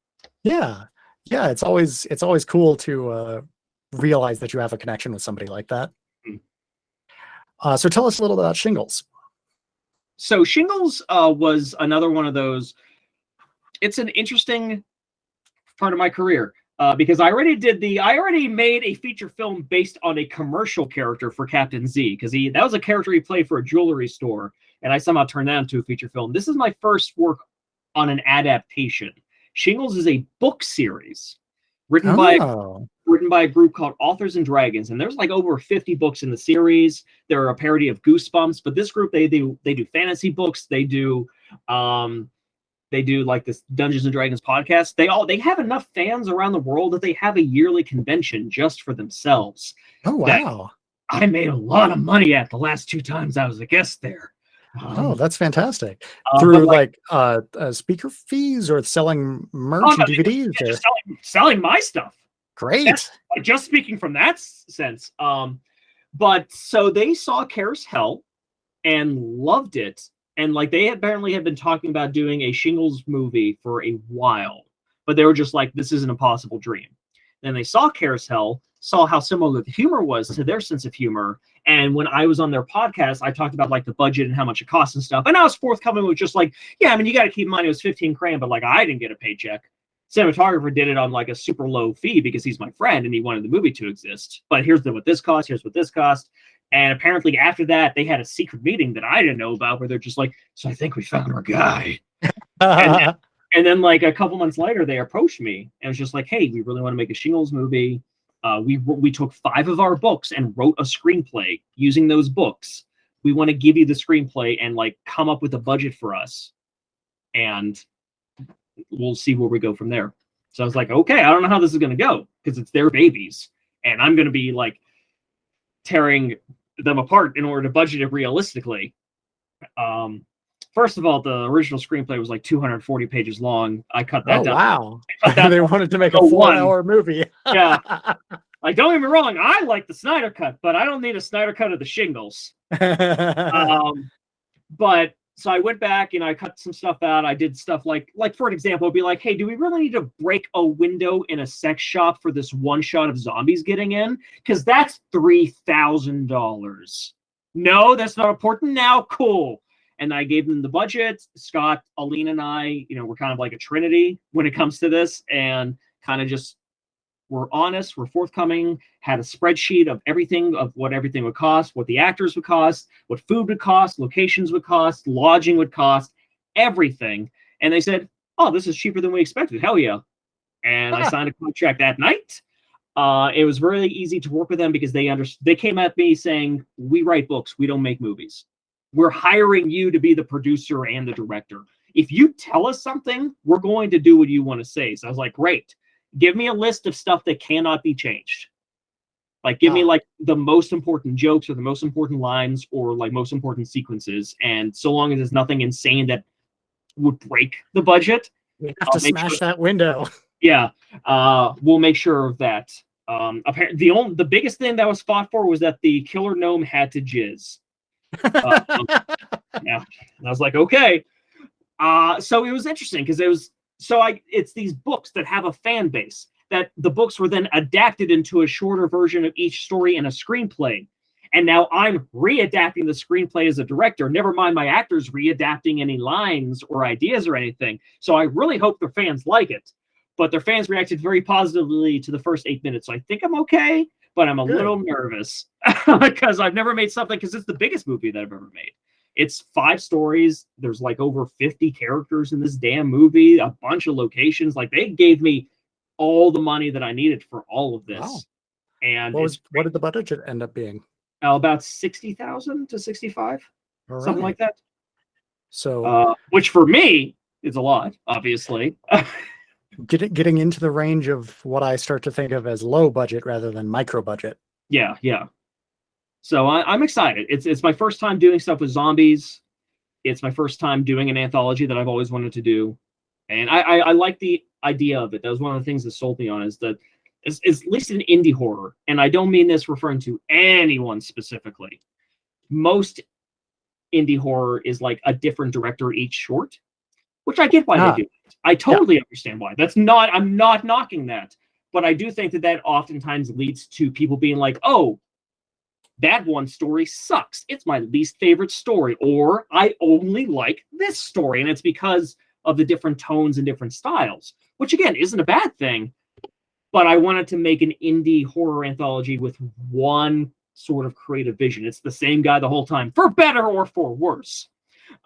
Yeah. It's always cool to realize that you have a connection with somebody like that. So tell us a little about Shingles. So Shingles was another one of those. It's an interesting part of my career because I already made a feature film based on a commercial character for Captain Z, because that was a character he played for a jewelry store, and I somehow turned that into a feature film. This is my first work on an adaptation. Shingles is a book series written by a group called Authors and Dragons, and there's like over 50 books in the series. They're a parody of Goosebumps, but this group they do fantasy books. They do like this Dungeons and Dragons podcast. They have enough fans around the world that they have a yearly convention just for themselves. Oh wow! I made a lot of money at the last 2 times I was a guest there. That's fantastic. Through speaker fees or selling merch and DVDs? Just selling my stuff. Great. Just speaking from that sense. But so they saw CarousHell and loved it. And like they apparently have been talking about doing a Shingles movie for a while. But they were just like, this is an impossible dream. Then they saw CarousHell, saw how similar the humor was to their sense of humor. And when I was on their podcast, I talked about like the budget and how much it costs and stuff. And I was forthcoming with just like, yeah, I mean, you got to keep in mind it was 15 grand, but like I didn't get a paycheck. Cinematographer did it on like a super low fee because he's my friend and he wanted the movie to exist. But here's what this cost. Here's what this cost. And apparently after that, they had a secret meeting that I didn't know about where they're just like, so I think we found our guy. And then like a couple months later, they approached me and was just like, hey, we really want to make a Shingles movie. We took 5 of our books and wrote a screenplay using those books. We want to give you the screenplay and like come up with a budget for us. And we'll see where we go from there. So I was like, okay, I don't know how this is going to go because it's their babies. And I'm going to be like tearing them apart in order to budget it realistically. First of all, the original screenplay was like 240 pages long. I cut that down. Wow. They wanted to make a 4-hour movie. Yeah. Like, don't get me wrong, I like the Snyder Cut, but I don't need a Snyder Cut of the Shingles. But so I went back and I cut some stuff out. I did stuff like for an example, it'd be like, hey, do we really need to break a window in a sex shop for this one shot of zombies getting in? Because that's $3,000. No, that's not important now. Cool. And I gave them the budget. Scott, Aline, and I, we're kind of like a trinity when it comes to this, and kind of just we're honest, we're forthcoming, had a spreadsheet of everything, of what everything would cost, what the actors would cost, what food would cost, locations would cost, lodging would cost, everything. And they said, oh, this is cheaper than we expected. Hell yeah. And I signed a contract that night. It was really easy to work with them because they came at me saying, we write books, we don't make movies. We're hiring you to be the producer and the director. If you tell us something, we're going to do what you want to say. So I was like, great. Give me a list of stuff that cannot be changed. Like, give me like the most important jokes or the most important lines or like most important sequences. And so long as there's nothing insane that would break the budget. We have to smash that window. Yeah, we'll make sure of that. Apparently, the biggest thing that was fought for was that the killer gnome had to jizz. Yeah, and I was like, okay. So it was interesting because it's these books that have a fan base. That the books were then adapted into a shorter version of each story and a screenplay. And now I'm readapting the screenplay as a director. Never mind my actors readapting any lines or ideas or anything. So I really hope their fans like it. But their fans reacted very positively to the first 8 minutes. So I think I'm okay, but I'm a little nervous because I've never made something, because it's the biggest movie that I've ever made. It's 5 stories. There's like over 50 characters in this damn movie, a bunch of locations. Like, they gave me all the money that I needed for all of this. Wow. And what did the budget end up being? About 60,000 to 65, something like that. So, which for me is a lot, obviously. getting into the range of what I start to think of as low budget rather than micro budget. Yeah. So I'm excited. It's my first time doing stuff with zombies. It's my first time doing an anthology that I've always wanted to do, and I like the idea of it. That was one of the things that sold me on, is that is at least in indie horror, and I don't mean this referring to anyone specifically. Most indie horror is like a different director each short, which I get why they do. I totally understand why. I'm not knocking that, but I do think that oftentimes leads to people being like, oh, that one story sucks. It's my least favorite story, or I only like this story, and it's because of the different tones and different styles, which again isn't a bad thing. But I wanted to make an indie horror anthology with one sort of creative vision. It's the same guy the whole time, for better or for worse.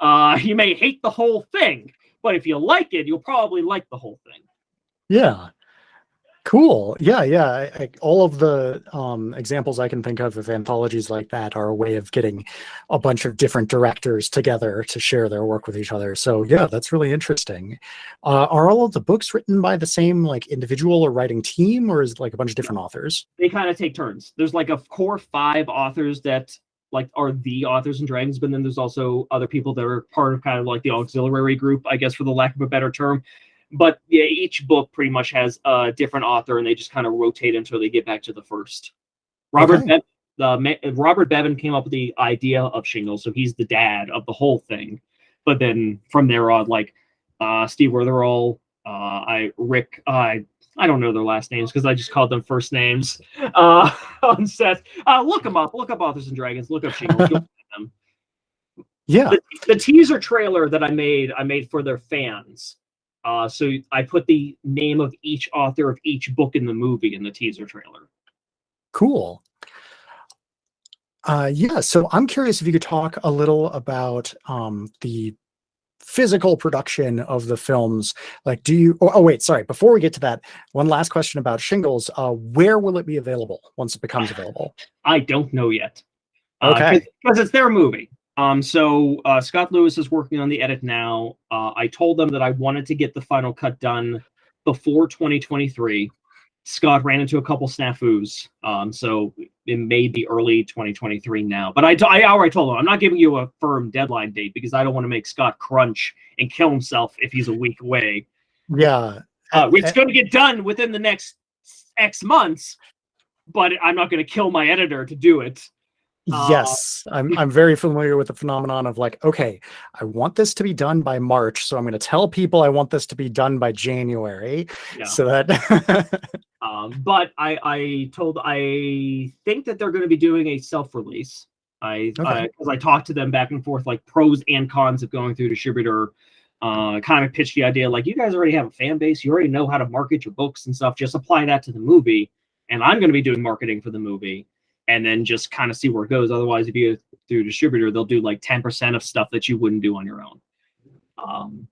You may hate the whole thing, but if you like it, you'll probably like the whole thing. Yeah. Cool. Yeah. All of the examples I can think of anthologies like that are a way of getting a bunch of different directors together to share their work with each other. So yeah, that's really interesting. Are all of the books written by the same like individual or writing team, or is it like a bunch of different authors? They kind of take turns. There's like a core 5 authors that like are the authors and dragons, but then there's also other people that are part of kind of like the auxiliary group, I guess, for the lack of a better term. But yeah, each book pretty much has a different author, and they just kind of rotate until they get back to the first. Robert Bevan came up with the idea of Shingles, so he's the dad of the whole thing. But then from there on, like Steve Rudzinski, Rick, I don't know their last names because I just called them first names on set. Look them up. Look up Authors and Dragons. Look up Shingles. You'll find them. Yeah. The teaser trailer that I made for their fans. So I put the name of each author of each book in the movie in the teaser trailer. Cool. Yeah, so I'm curious if you could talk a little about the physical production of the films. Like, do you? Oh, wait, sorry. Before we get to that, one last question about Shingles. Where will it be available once it becomes available? I don't know yet. Okay. Because it's their movie. So Scott Lewis is working on the edit now. I told them that I wanted to get the final cut done before 2023. Scott ran into a couple snafus, so it may be early 2023 now. But I already told him I'm not giving you a firm deadline date because I don't want to make Scott crunch and kill himself if he's a week away. Yeah, it's going to get done within the next X months, but I'm not going to kill my editor to do it. Yes, I'm very familiar with the phenomenon of like, okay, I want this to be done by March, so I'm going to tell people I want this to be done by January, so that. But I think that they're going to be doing a self-release. Because I talked to them back and forth, like pros and cons of going through distributor. Kind of pitched the idea like, you guys already have a fan base, you already know how to market your books and stuff. Just apply that to the movie, and I'm going to be doing marketing for the movie. And then just kind of see where it goes. Otherwise, if you go through a distributor, they'll do like 10% of stuff that you wouldn't do on your own.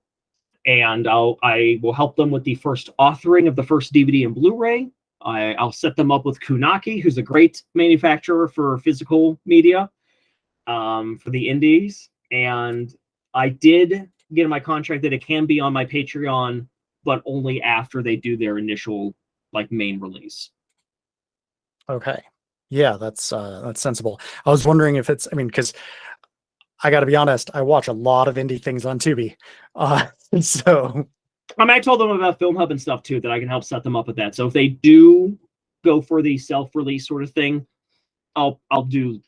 And I will help them with the first authoring of the first DVD and Blu-ray. I'll set them up with Kunaki, who's a great manufacturer for physical media for the indies. And I did get in my contract that it can be on my Patreon, but only after they do their initial like main release. Okay. Yeah, that's sensible. I was wondering if it's, I mean, because I got to be honest, I watch a lot of indie things on Tubi. So I mean, I told them about Film Hub and stuff too, that I can help set them up with that. So if they do go for the self-release sort of thing, I'll be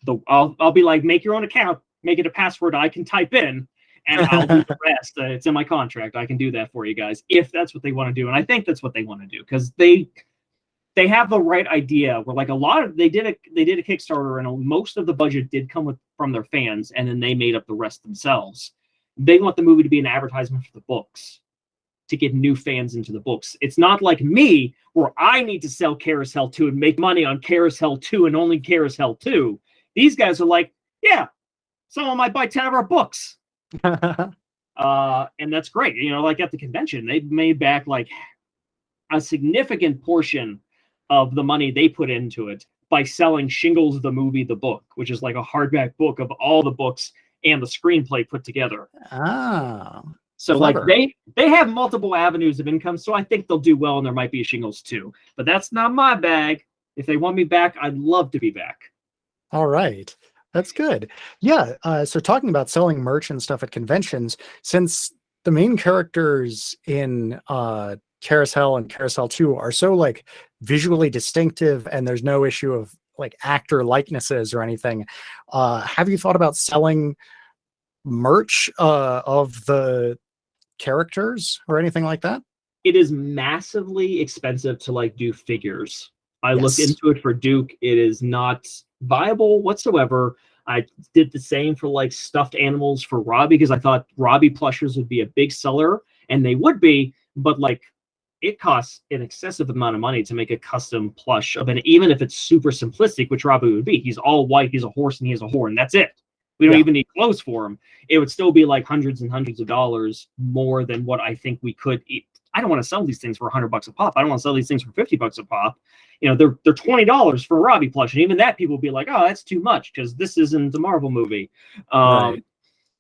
like, make your own account, make it a password I can type in, and I'll do the rest. It's in my contract. I can do that for you guys if that's what they want to do, and I think that's what they want to do because they have the right idea. Where like a lot of they did a Kickstarter, and most of the budget did come from their fans, and then they made up the rest themselves. They want the movie to be an advertisement for the books, to get new fans into the books. It's not like me, where I need to sell CarousHell 2 and make money on CarousHell 2 and only CarousHell 2. These guys are like, yeah, someone might buy 10 of our books. And that's great. You know, like at the convention, they made back like a significant portion of the money they put into it by selling Shingles the Movie, the book, which is like a hardback book of all the books and the screenplay put together. Ah. So clever. like they have multiple avenues of income, so I think they'll do well, and there might be a Shingles too. But that's not my bag. If they want me back, I'd love to be back. All right. That's good. Yeah. So talking about selling merch and stuff at conventions, since the main characters in CarousHell and CarousHell 2 are so like visually distinctive and there's no issue of like actor likenesses or anything, have you thought about selling merch of the characters or anything like that? It is massively expensive to like do figures. I looked Yes. into it for Duke. It is not viable whatsoever. I did the same for like stuffed animals for Robbie because I thought Robbie plushes would be a big seller, and they would be, but like it costs an excessive amount of money to make a custom plush of an, even if it's super simplistic, which Robbie would be. He's all white, he's a horse, and he has a horn. That's it. We don't even need clothes for him. It would still be like hundreds and hundreds of dollars more than what I think we could eat. I don't want to sell these things for $100 a pop. I don't want to sell these things for $50 a pop. You know, they're $20 for a Robbie plush, and even that people will be like, "Oh, that's too much," because this isn't a Marvel movie. Right.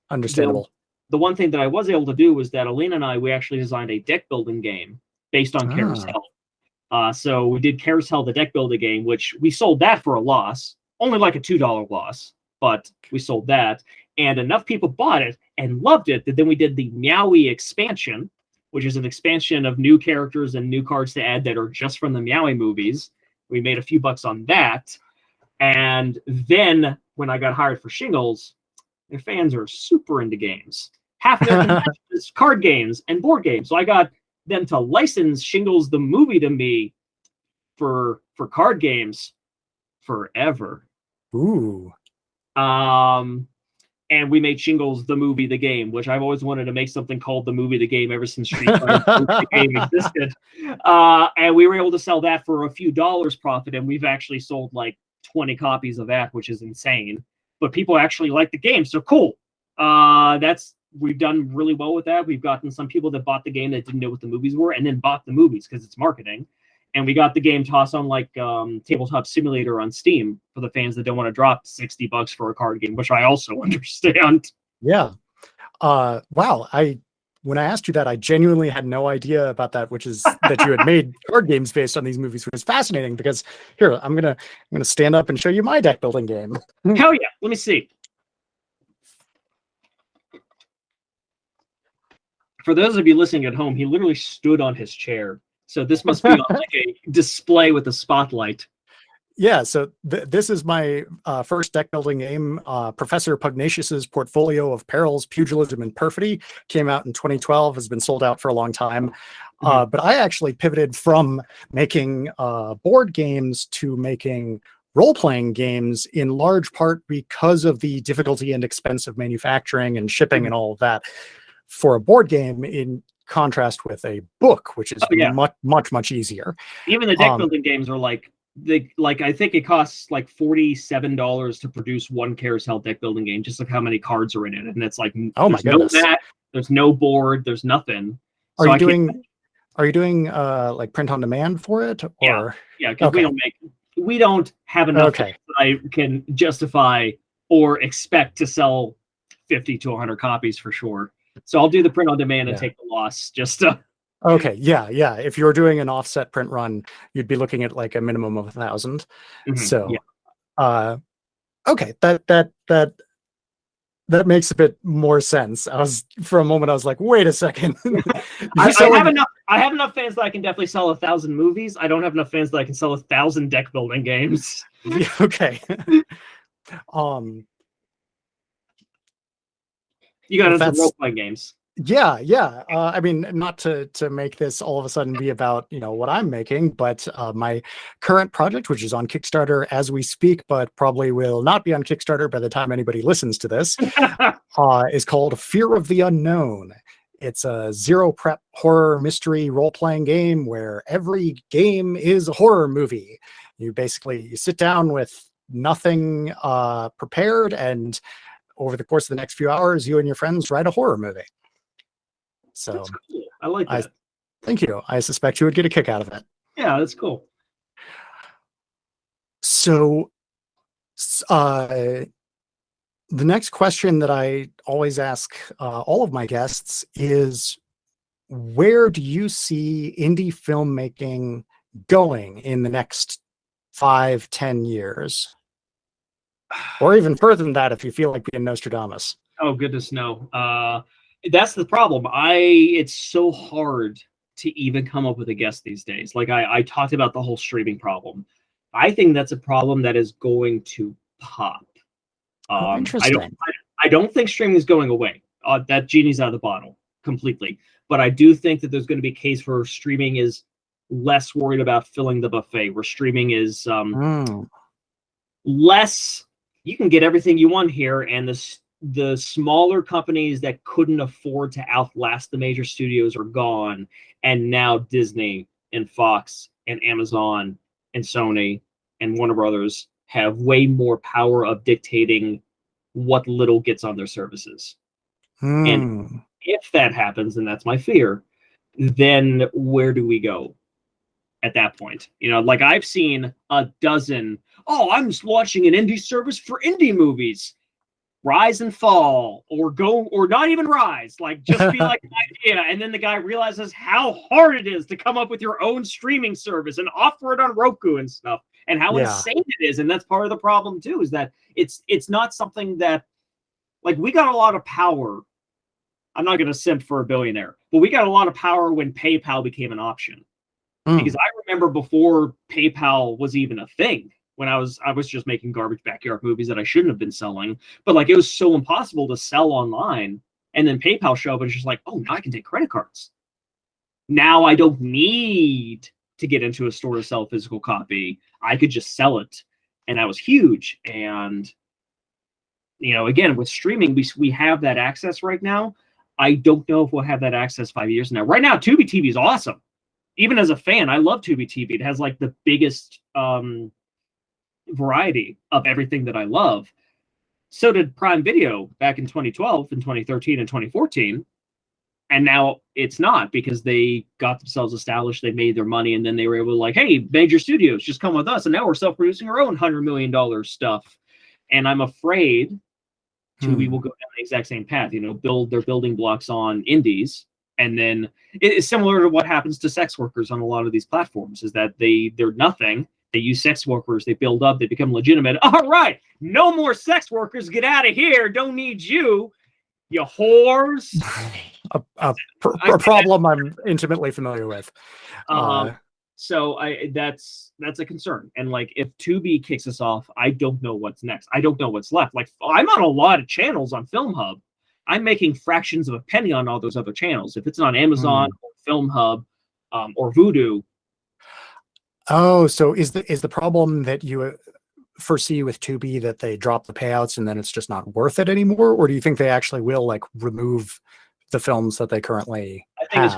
Understandable. The one thing that I was able to do was that Alina and I, we actually designed a deck building game based on CarousHell. So we did CarousHell, the deck builder game, which we sold that for a loss, only like a $2 loss, but we sold that, and enough people bought it and loved it that then we did the Meowie expansion, which is an expansion of new characters and new cards to add that are just from the Meowie movies. We made a few bucks on that, and then when I got hired for Shingles, their fans are super into games. Half of their convention is card games and board games, so I got them to license Shingles the Movie to me for card games forever. Ooh. And we made Shingles the Movie the game, which I've always wanted to make something called the Movie the game ever since Street Fighter the game existed. And we were able to sell that for a few dollars profit, and we've actually sold like 20 copies of that, which is insane. But people actually like the game, so cool. We've done really well with that. We've gotten some people that bought the game that didn't know what the movies were and then bought the movies because it's marketing. And we got the game tossed on like Tabletop Simulator on Steam for the fans that don't want to drop $60 for a card game, which I also understand. Yeah. Wow. When I asked you that, I genuinely had no idea about that, which is that you had made card games based on these movies, which is fascinating because here, I'm gonna stand up and show you my deck building game. Hell yeah. Let me see. For those of you listening at home, he literally stood on his chair. So this must be on like a display with a spotlight. Yeah, so this is my first deck building game. Professor Pugnacious's Portfolio of Perils, Pugilism, and Perfidy came out in 2012, has been sold out for a long time. But I actually pivoted from making board games to making role-playing games in large part because of the difficulty and expense of manufacturing and shipping and all of that for a board game, in contrast with a book, which is much easier. Even the deck building games are like I think it costs like $47 to produce one CarousHell deck building game, just like how many cards are in it, and it's like my goodness, no mat, there's no board, there's nothing. Are you doing like print on demand for it? Or yeah, because we don't have enough that I can justify or expect to sell 50 to 100 copies for sure. So I'll do the print on demand and take the loss just to. Okay, yeah. If you were doing an offset print run, you'd be looking at like a minimum of 1,000. So, okay, that That makes a bit more sense. For a moment, I was like, wait a second. I have enough fans that I can definitely sell 1,000 movies. I don't have enough fans that I can sell 1,000 deck building games. Okay. You got into role playing games. Yeah. I mean, not to make this all of a sudden be about what I'm making, but my current project, which is on Kickstarter as we speak, but probably will not be on Kickstarter by the time anybody listens to this, is called Fear of the Unknown. It's a zero prep horror mystery role playing game where every game is a horror movie. You sit down with nothing prepared, and over the course of the next few hours, you and your friends write a horror movie. So that's cool. I like that. Thank you. I suspect you would get a kick out of it. Yeah, that's cool. So, the next question that I always ask all of my guests is, where do you see indie filmmaking going in the next 5-10 years? Or even further than that, if you feel like being Nostradamus. Oh, goodness, no. That's the problem. It's so hard to even come up with a guest these days. Like I talked about the whole streaming problem. I think that's a problem that is going to pop. Interesting. I don't think streaming is going away. That genie's out of the bottle completely. But I do think that there's going to be a case where streaming is less worried about filling the buffet, where streaming is less. You can get everything you want here, and the smaller companies that couldn't afford to outlast the major studios are gone, and now Disney and Fox and Amazon and Sony and Warner Brothers have way more power of dictating what little gets on their services. And if that happens, and that's my fear, then where do we go at that point? Like I've seen a dozen, I'm launching an indie service for indie movies. Rise and fall, or not even rise, like just be like an idea, and then the guy realizes how hard it is to come up with your own streaming service and offer it on Roku and stuff, and how insane it is. And that's part of the problem too, is that it's not something that, like, we got a lot of power. I'm not going to simp for a billionaire, but we got a lot of power when PayPal became an option. Because I remember before PayPal was even a thing, when I was just making garbage backyard movies that I shouldn't have been selling. But like, it was so impossible to sell online. And then PayPal showed up and it's just like, now I can take credit cards. Now I don't need to get into a store to sell a physical copy. I could just sell it. And that was huge. And, again, with streaming, we have that access right now. I don't know if we'll have that access 5 years from now. Right now, Tubi TV is awesome. Even as a fan, I love Tubi TV. It has like the biggest variety of everything that I love. So did Prime Video back in 2012 and 2013 and 2014. And now it's not, because they got themselves established, they made their money, and then they were able to, like, hey, major studios, just come with us. And now we're self-producing our own $100 million stuff. And I'm afraid Tubi will go down the exact same path, build their building blocks on indies. And then it's similar to what happens to sex workers on a lot of these platforms, is that they're nothing. They use sex workers, they build up, they become legitimate. All right, no more sex workers, get out of here. Don't need you, you whores. A problem I'm intimately familiar with. So that's a concern. And like, if Tubi kicks us off, I don't know what's next. I don't know what's left. Like, I'm on a lot of channels on Film Hub. I'm making fractions of a penny on all those other channels. If it's on Amazon or Film Hub or Vudu. Oh, so is the problem that you foresee with Tubi that they drop the payouts and then it's just not worth it anymore? Or do you think they actually will, like, remove the films that they currently have?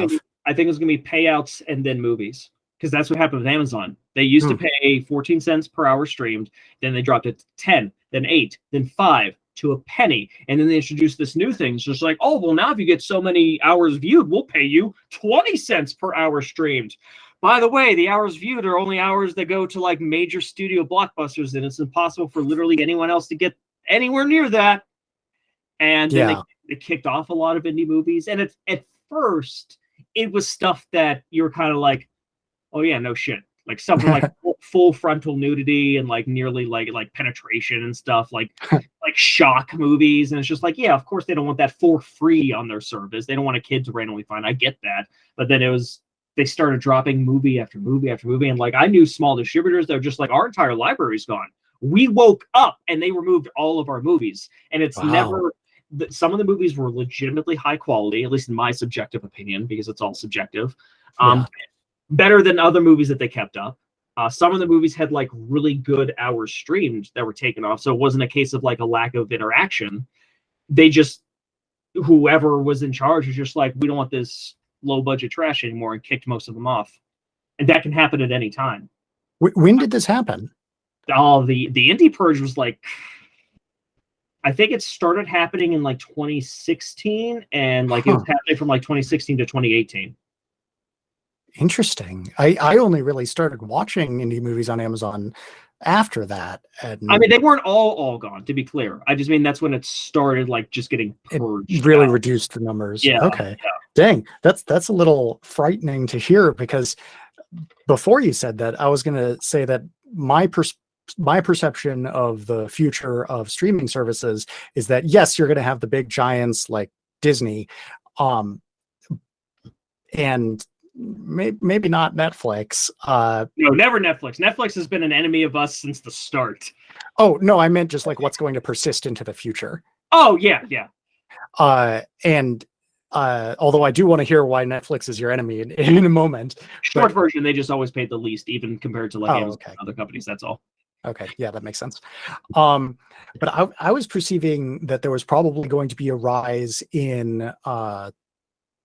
I think it's going to be payouts and then movies. Because that's what happened with Amazon. They used to pay 14 cents per hour streamed. Then they dropped it to 10, then 8, then 5, to a penny. And then they introduced this new thing. It's just like, now if you get so many hours viewed, we'll pay you 20 cents per hour streamed. By the way, the hours viewed are only hours that go to like major studio blockbusters, and it's impossible for literally anyone else to get anywhere near that. And then they kicked off a lot of indie movies. And at first, it was stuff that you were kind of like, oh yeah, no shit. Like something like full frontal nudity and like nearly like penetration and stuff, like shock movies. And it's just like, yeah, of course they don't want that for free on their service. They don't want a kid to randomly find. I get that. But then they started dropping movie after movie after movie. And like I knew small distributors that were just like, our entire library's gone. We woke up and they removed all of our movies. And it's never, some of the movies were legitimately high quality, at least in my subjective opinion, because it's all subjective. Better than other movies that they kept up. Some of the movies had like really good hours streamed that were taken off. So it wasn't a case of like a lack of interaction. They just, whoever was in charge was just like, we don't want this low budget trash anymore, and kicked most of them off. And that can happen at any time. When did this happen? Oh, the indie purge was like, I think it started happening in like 2016, and like it was happening from like 2016 to 2018. Interesting. I only really started watching indie movies on Amazon after that. And I mean, they weren't all gone, to be clear. I just mean that's when it started like just getting purged. It really reduced the numbers. Yeah. Okay. Yeah. Dang, that's a little frightening to hear, because before you said that, I was going to say that my perception of the future of streaming services is that, yes, you're going to have the big giants like Disney, and maybe not Netflix. No, never Netflix. Netflix has been an enemy of us since the start. Oh, no, I meant just like what's going to persist into the future. Oh, yeah. And although I do want to hear why Netflix is your enemy in a moment. Short version, they just always paid the least, even compared to like Amazon and other companies. That's all. Okay, yeah, that makes sense. But I was perceiving that there was probably going to be a rise in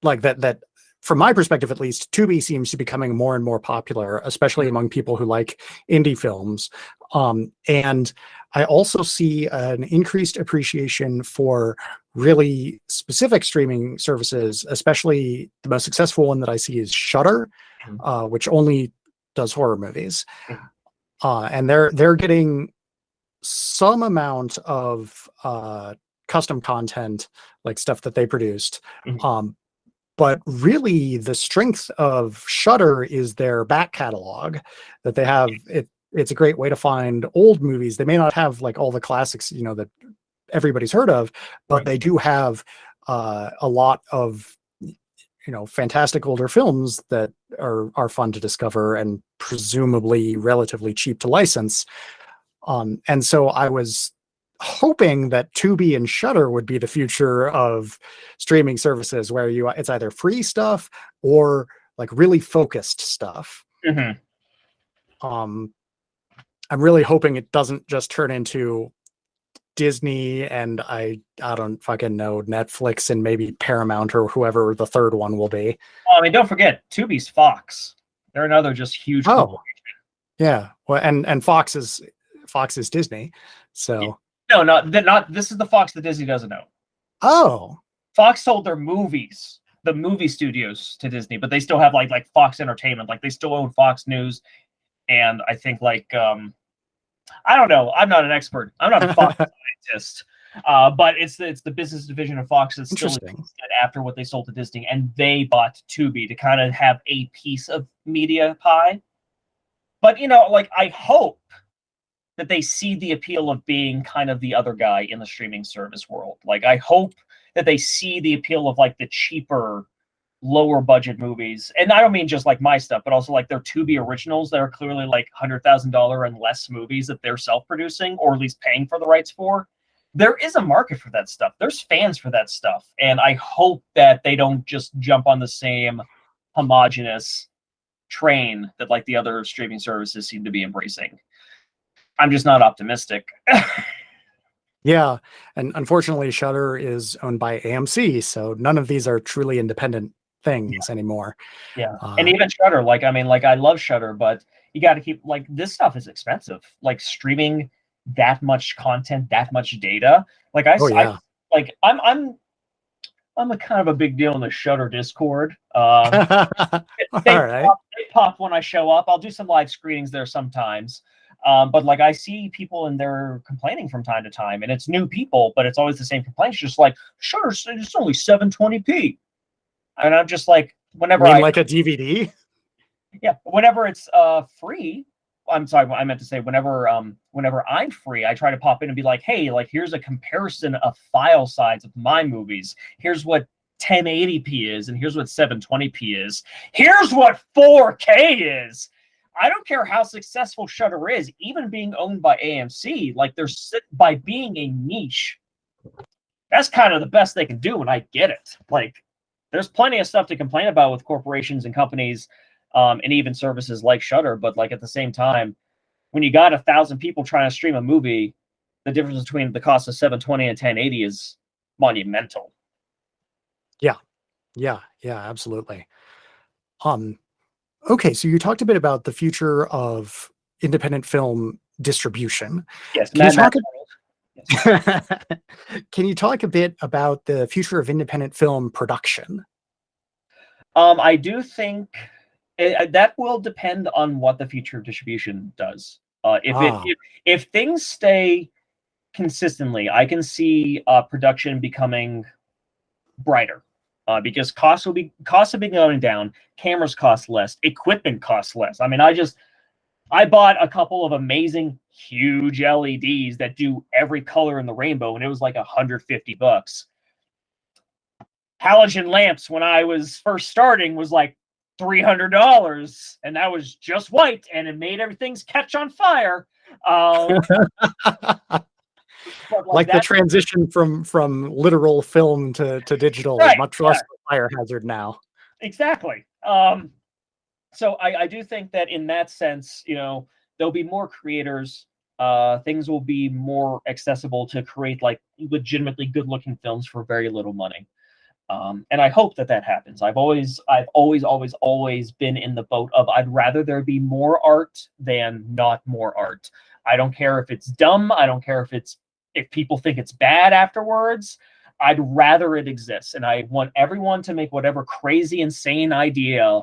like that from my perspective, at least, Tubi seems to be becoming more and more popular, especially among people who like indie films. And I also see an increased appreciation for really specific streaming services, especially the most successful one that I see is Shudder, which only does horror movies. And they're getting some amount of custom content, like stuff that they produced. But really, the strength of Shudder is their back catalog that they have. It's a great way to find old movies. They may not have like all the classics, that everybody's heard of, but they do have a lot of, fantastic older films that are fun to discover and presumably relatively cheap to license. And so I was hoping that Tubi and Shudder would be the future of streaming services, where it's either free stuff or like really focused stuff. I'm really hoping it doesn't just turn into Disney and I don't fucking know, Netflix and maybe Paramount or whoever the third one will be. Oh, I mean, don't forget, Tubi's Fox. They're another just huge corporation. Yeah. Well, and Fox is Disney. So no, not this is the Fox that Disney doesn't own. Oh. Fox sold their movies, the movie studios, to Disney, but they still have like Fox Entertainment. Like they still own Fox News, and I think like I don't know. I'm not an expert. I'm not a Fox scientist. But it's the business division of Fox that's still existed after what they sold to Disney, and they bought Tubi to kind of have a piece of media pie. But like I hope that they see the appeal of being kind of the other guy in the streaming service world. Like I hope that they see the appeal of like the cheaper, lower budget movies. And I don't mean just like my stuff, but also like their Tubi originals that are clearly like $100,000 and less movies that they're self-producing or at least paying for the rights for. There is a market for that stuff. There's fans for that stuff. And I hope that they don't just jump on the same homogenous train that like the other streaming services seem to be embracing. I'm just not optimistic. Yeah, and unfortunately, Shudder is owned by AMC, so none of these are truly independent things anymore. Yeah, and even Shudder, like I mean, like I love Shudder, but you got to keep like this stuff is expensive. Like streaming that much content, that much data. Like I'm a kind of a big deal in the Shudder Discord. They pop when I show up. I'll do some live screenings there sometimes. But like I see people and they're complaining from time to time, and it's new people, but it's always the same complaints. Just like, sure, it's only 720p, and I'm just like, whenever like a DVD, whenever it's free, I'm sorry, I meant to say whenever I'm free, I try to pop in and be like, hey, like here's a comparison of file size of my movies. Here's what 1080p is, and here's what 720p is. Here's what 4K is. I don't care how successful Shudder is, even being owned by AMC, like by being a niche, that's kind of the best they can do, and I get it. Like, there's plenty of stuff to complain about with corporations and companies, and even services like Shudder, but like at the same time, when you got 1,000 people trying to stream a movie, the difference between the cost of 720 and 1080 is monumental. Yeah, absolutely. Okay, so you talked a bit about the future of independent film distribution. Yes, Can you talk a bit about the future of independent film production? I do think that will depend on what the future of distribution does. If things stay consistently, I can see production becoming brighter. Because costs have been going down, cameras cost less, equipment costs less. I mean, I bought a couple of amazing, huge LEDs that do every color in the rainbow, and it was like $150. Halogen lamps, when I was first starting, was like $300, and that was just white, and it made everything's catch on fire. Like the transition from literal film to digital, right, much less a fire hazard now. Exactly. So I do think that in that sense, there'll be more creators. Things will be more accessible to create like legitimately good-looking films for very little money. And I hope that happens. I've always been in the boat of I'd rather there be more art than not more art. I don't care if it's dumb. I don't care if people think it's bad afterwards. I'd rather it exists, and I want everyone to make whatever crazy, insane idea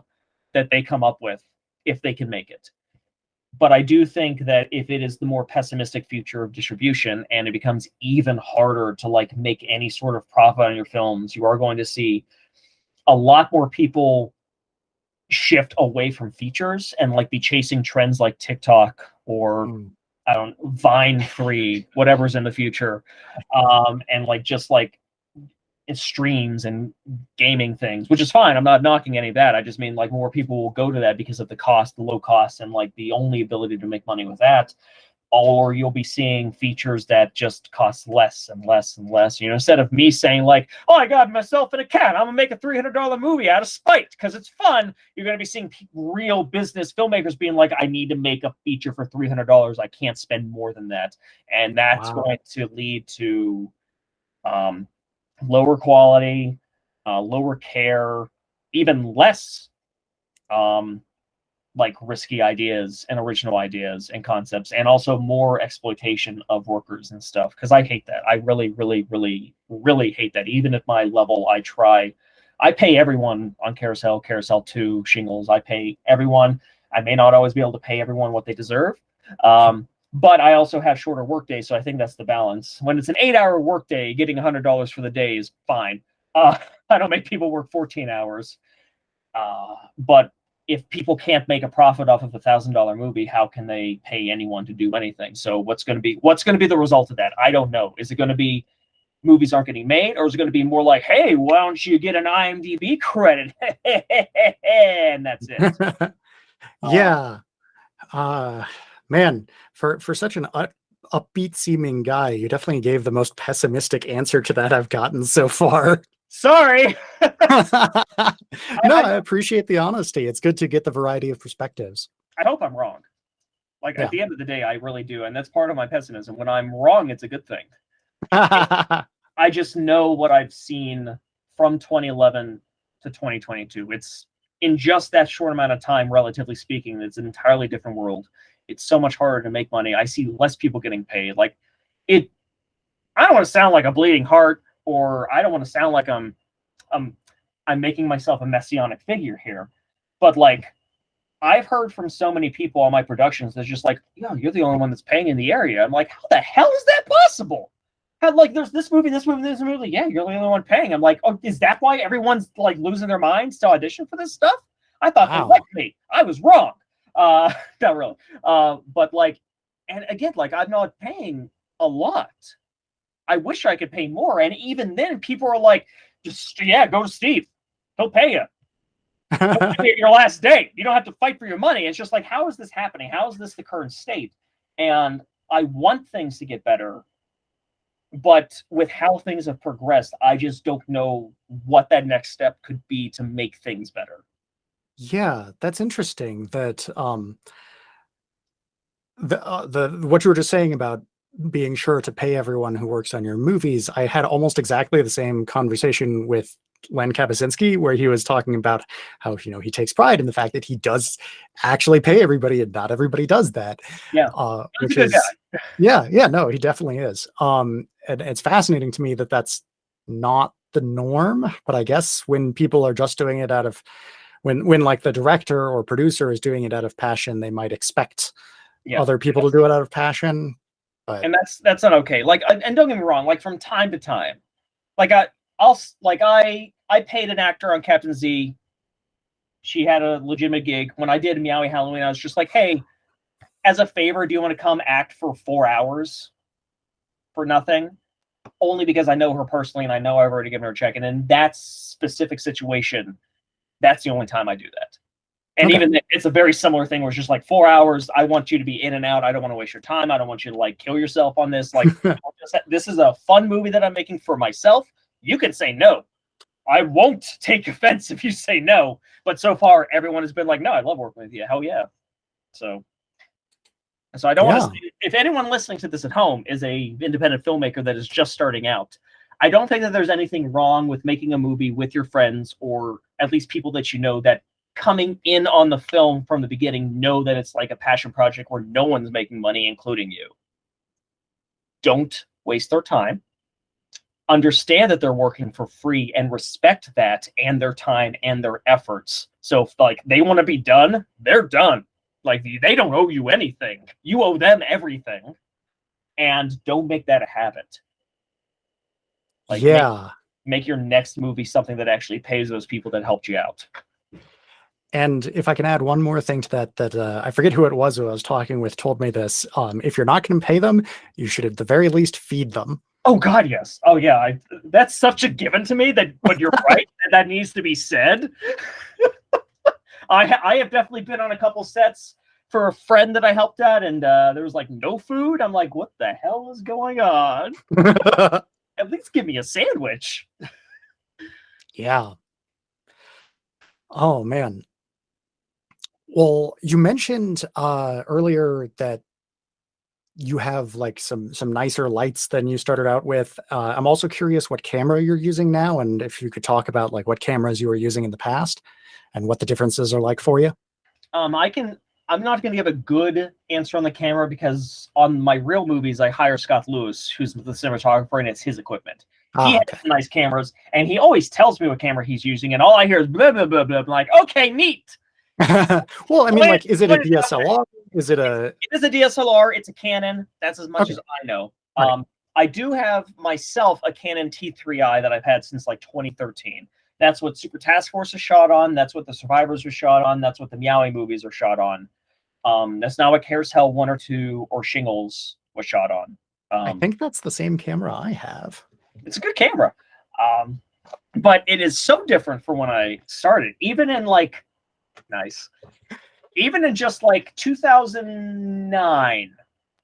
that they come up with, if they can make it. But I do think that if it is the more pessimistic future of distribution, and it becomes even harder to like make any sort of profit on your films, you are going to see a lot more people shift away from features and like be chasing trends like TikTok or I don't know, Vine 3, whatever's in the future, and like just like streams and gaming things, which is fine. I'm not knocking any of that. I just mean like more people will go to that because of the low cost, and like the only ability to make money with that. Or you'll be seeing features that just cost less and less and less. Instead of me saying like, oh, I got myself and a cat, I'm gonna make a $300 movie out of spite because it's fun. You're gonna be seeing real business filmmakers being like, I need to make a feature for $300. I can't spend more than that, and that's going to lead to lower quality, lower care, even less like risky ideas and original ideas and concepts, and also more exploitation of workers and stuff. Because I hate that. I really, really, really, really hate that. Even at my level, I pay everyone on Carousel 2 shingles. I pay everyone. I may not always be able to pay everyone what they deserve. But I also have shorter work days, so I think that's the balance. When it's an 8-hour work day, getting $100 for the day is fine. I don't make people work 14 hours. But if people can't make a profit off of $1,000 movie, how can they pay anyone to do anything? So what's going to be the result of that? I don't know. Is it going to be movies aren't getting made, or is it going to be more like, hey, why don't you get an IMDb credit? And that's it. Yeah. Man, for such an upbeat seeming guy, you definitely gave the most pessimistic answer to that I've gotten so far. Sorry. No, I appreciate the honesty. It's good to get the variety of perspectives. I hope I'm wrong. Like at the end of the day, I really do. And that's part of my pessimism. When I'm wrong, it's a good thing. I just know what I've seen from 2011 to 2022. It's in just that short amount of time, relatively speaking, it's an entirely different world. It's so much harder to make money. I see less people getting paid. Like I don't want to sound like a bleeding heart, or I don't want to sound like I'm making myself a messianic figure here. But like I've heard from so many people on my productions that's just like, you're the only one that's paying in the area. I'm like, how the hell is that possible? How, like, there's this movie. Yeah, you're the only one paying. I'm like, oh, is that why everyone's like losing their minds to audition for this stuff? I thought they liked me. I was wrong. Not really. But like, and again, like I'm not paying a lot. I wish I could pay more. And even then, people are like, just yeah, go to Steve. He'll pay you. He'll pay you your last day. You don't have to fight for your money. It's just like, how is this happening? How is this the current state? And I want things to get better, but with how things have progressed, I just don't know what that next step could be to make things better. Yeah, that's interesting that the what you were just saying about being sure to pay everyone who works on your movies. I had almost exactly the same conversation with Len Kabasinski, where he was talking about how, you know, he takes pride in the fact that he does actually pay everybody, and not everybody does that. Yeah, Which is, yeah, no, he definitely is. And it's fascinating to me that that's not the norm. But I guess when people are just doing it out of when like the director or producer is doing it out of passion, they might expect other people to do it out of passion. But and that's not okay. Like, and don't get me wrong, like from time to time, like I paid an actor on Captain Z. She had a legitimate gig. When I did Meowie Halloween, I was just like, hey, as a favor, do you want to come act for 4 hours for nothing? Only because I know her personally and I know I've already given her a check. And in that specific situation, that's the only time I do that. And even it's a very similar thing where it's just like 4 hours. I want you to be in and out. I don't want to waste your time. I don't want you to like kill yourself on this. Like, this is a fun movie that I'm making for myself. You can say no. I won't take offense if you say no. But so far, everyone has been like, no, I love working with you. Hell yeah. So I don't want to say, if anyone listening to this at home is a independent filmmaker that is just starting out, I don't think that there's anything wrong with making a movie with your friends, or at least people that you know that coming in on the film from the beginning know that it's like a passion project where no one's making money, including you. Don't waste their time. Understand that they're working for free and respect that and their time and their efforts. So if like they want to be done, they're done. Like they don't owe you anything. You owe them everything. And don't make that a habit. Like, make your next movie something that actually pays those people that helped you out. And if I can add one more thing to that, I forget who it was who I was talking with told me this. If you're not going to pay them, you should at the very least feed them. Oh God, yes. Oh yeah. That's such a given to me but you're right. That needs to be said. I have definitely been on a couple sets for a friend that I helped out, and there was like no food. I'm like, what the hell is going on? At least give me a sandwich. Yeah. Oh man. Well, you mentioned earlier that you have like some nicer lights than you started out with. I'm also curious what camera you're using now, and if you could talk about like what cameras you were using in the past and what the differences are like for you. I'm not going to give a good answer on the camera because on my real movies, I hire Scott Lewis, who's the cinematographer, and it's his equipment. He has nice cameras, and he always tells me what camera he's using, and all I hear is blah, blah, blah, blah. I'm like, okay, neat. Well, I mean, like, is it a DSLR? Is it a... It is a DSLR. It's a Canon. That's as much as I know. Right. I do have myself a Canon T3i that I've had since like 2013. That's what Super Task Force is shot on. That's what The Survivors are shot on. That's what the Meowie movies are shot on. That's not what CarousHell 1 or 2 or Shingles was shot on. I think that's the same camera I have. It's a good camera. But it is so different from when I started. Even in like, even in just like 2009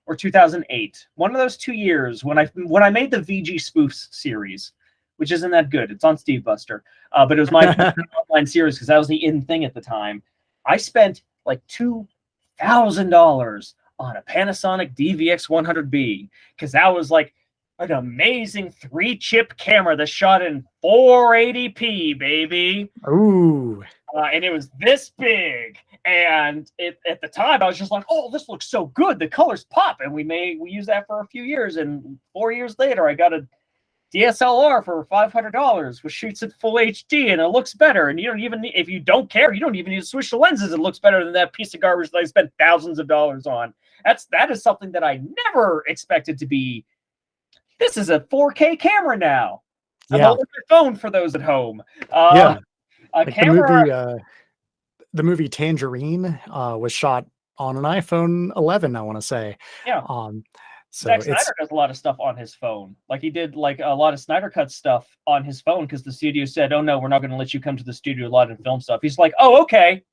or 2008, one of those 2 years when I made the VG Spoofs series, which isn't that good. It's on Steve Buster. But it was my online series because that was the in thing at the time. I spent like $2,000 on a Panasonic DVX100B because that was like an amazing 3-chip camera that shot in 480p, baby. Ooh. And it was this big. And at the time, I was just like, oh, this looks so good. The colors pop. And we used that for a few years. And 4 years later, I got a DSLR for $500, which shoots at full HD, and it looks better. And you don't even need, if you don't care, you don't even need to switch the lenses. It looks better than that piece of garbage that I spent thousands of dollars on. That is something that I never expected to be. This is a 4K camera now. I'm holding my phone for those at home. A like camera. the movie Tangerine was shot on an iPhone 11, I want to say. Yeah. So Zack it's Snyder does a lot of stuff on his phone. Like he did like a lot of Snyder Cut stuff on his phone because the studio said, "Oh no, we're not going to let you come to the studio a lot and film stuff." He's like, "Oh, okay.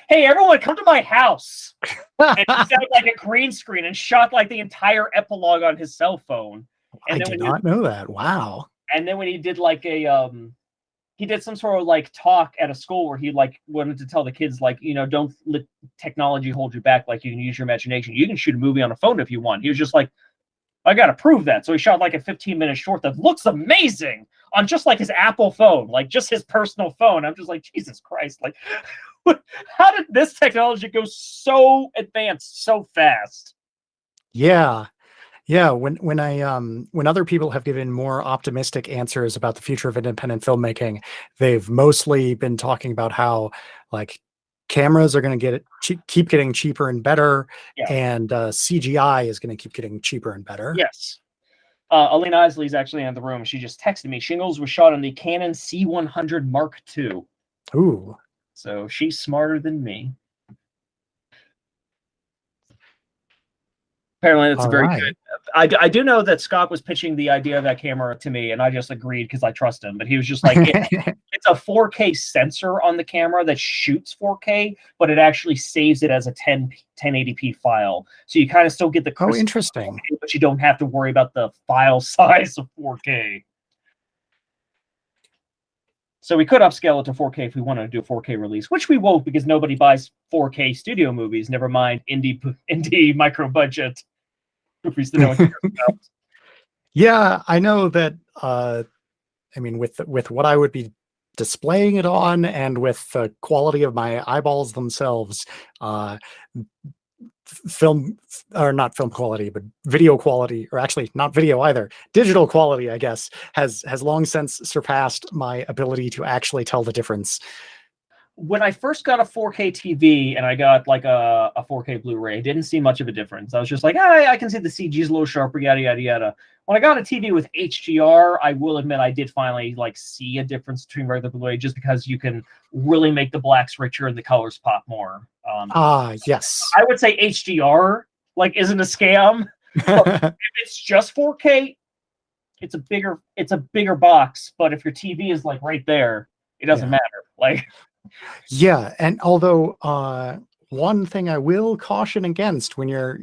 Hey, everyone, come to my house." And he set up like a green screen and shot like the entire epilogue on his cell phone. And I then did when not know that. Wow. and then when he did like he did some sort of like talk at a school where he like wanted to tell the kids like, you know, don't let technology hold you back. Like you can use your imagination. You can shoot a movie on a phone if you want. He was just like, I got to prove that. So he shot like a 15-minute short that looks amazing on just like his Apple phone, like just his personal phone. I'm just like, Jesus Christ. Like, how did this technology go so advanced so fast? Yeah. Yeah, when other people have given more optimistic answers about the future of independent filmmaking, they've mostly been talking about how like cameras are going to keep getting cheaper and better, Yeah. and CGI is going to keep getting cheaper and better. Yes. Aline Isley's actually in the room. She just texted me. Shingles was shot on the Canon C100 Mark II. Ooh. So she's smarter than me. Apparently, that's All very right. good. I do know that Scott was pitching the idea of that camera to me, and I just agreed because I trust him. But he was just like, it's a 4K sensor on the camera that shoots 4K, but it actually saves it as a 1080p file. So you kind of still get the crisp, interesting. 4K, but you don't have to worry about the file size of 4K. So we could upscale it to 4K if we wanted to do a 4K release, which we won't because nobody buys 4K studio movies. Never mind indie micro budget movies that no one cares about. Yeah, I know that. I mean, with what I would be displaying it on, and with the quality of my eyeballs themselves, film, or not film quality, but video quality, or actually not video either, digital quality, I guess, has long since surpassed my ability to actually tell the difference. When I first got a 4K TV and I got like a 4K Blu-ray, I didn't see much of a difference. I was just like, I can see the CG is a little sharper, yada, yada, yada. When I got a TV with HDR, I will admit I did finally like see a difference between regular Blu-ray just because you can really make the blacks richer and the colors pop more. Yes. I would say HDR like isn't a scam. If it's just 4K, it's a bigger box. But if your TV is like right there, it doesn't matter. Like, yeah, and although one thing I will caution against when you're,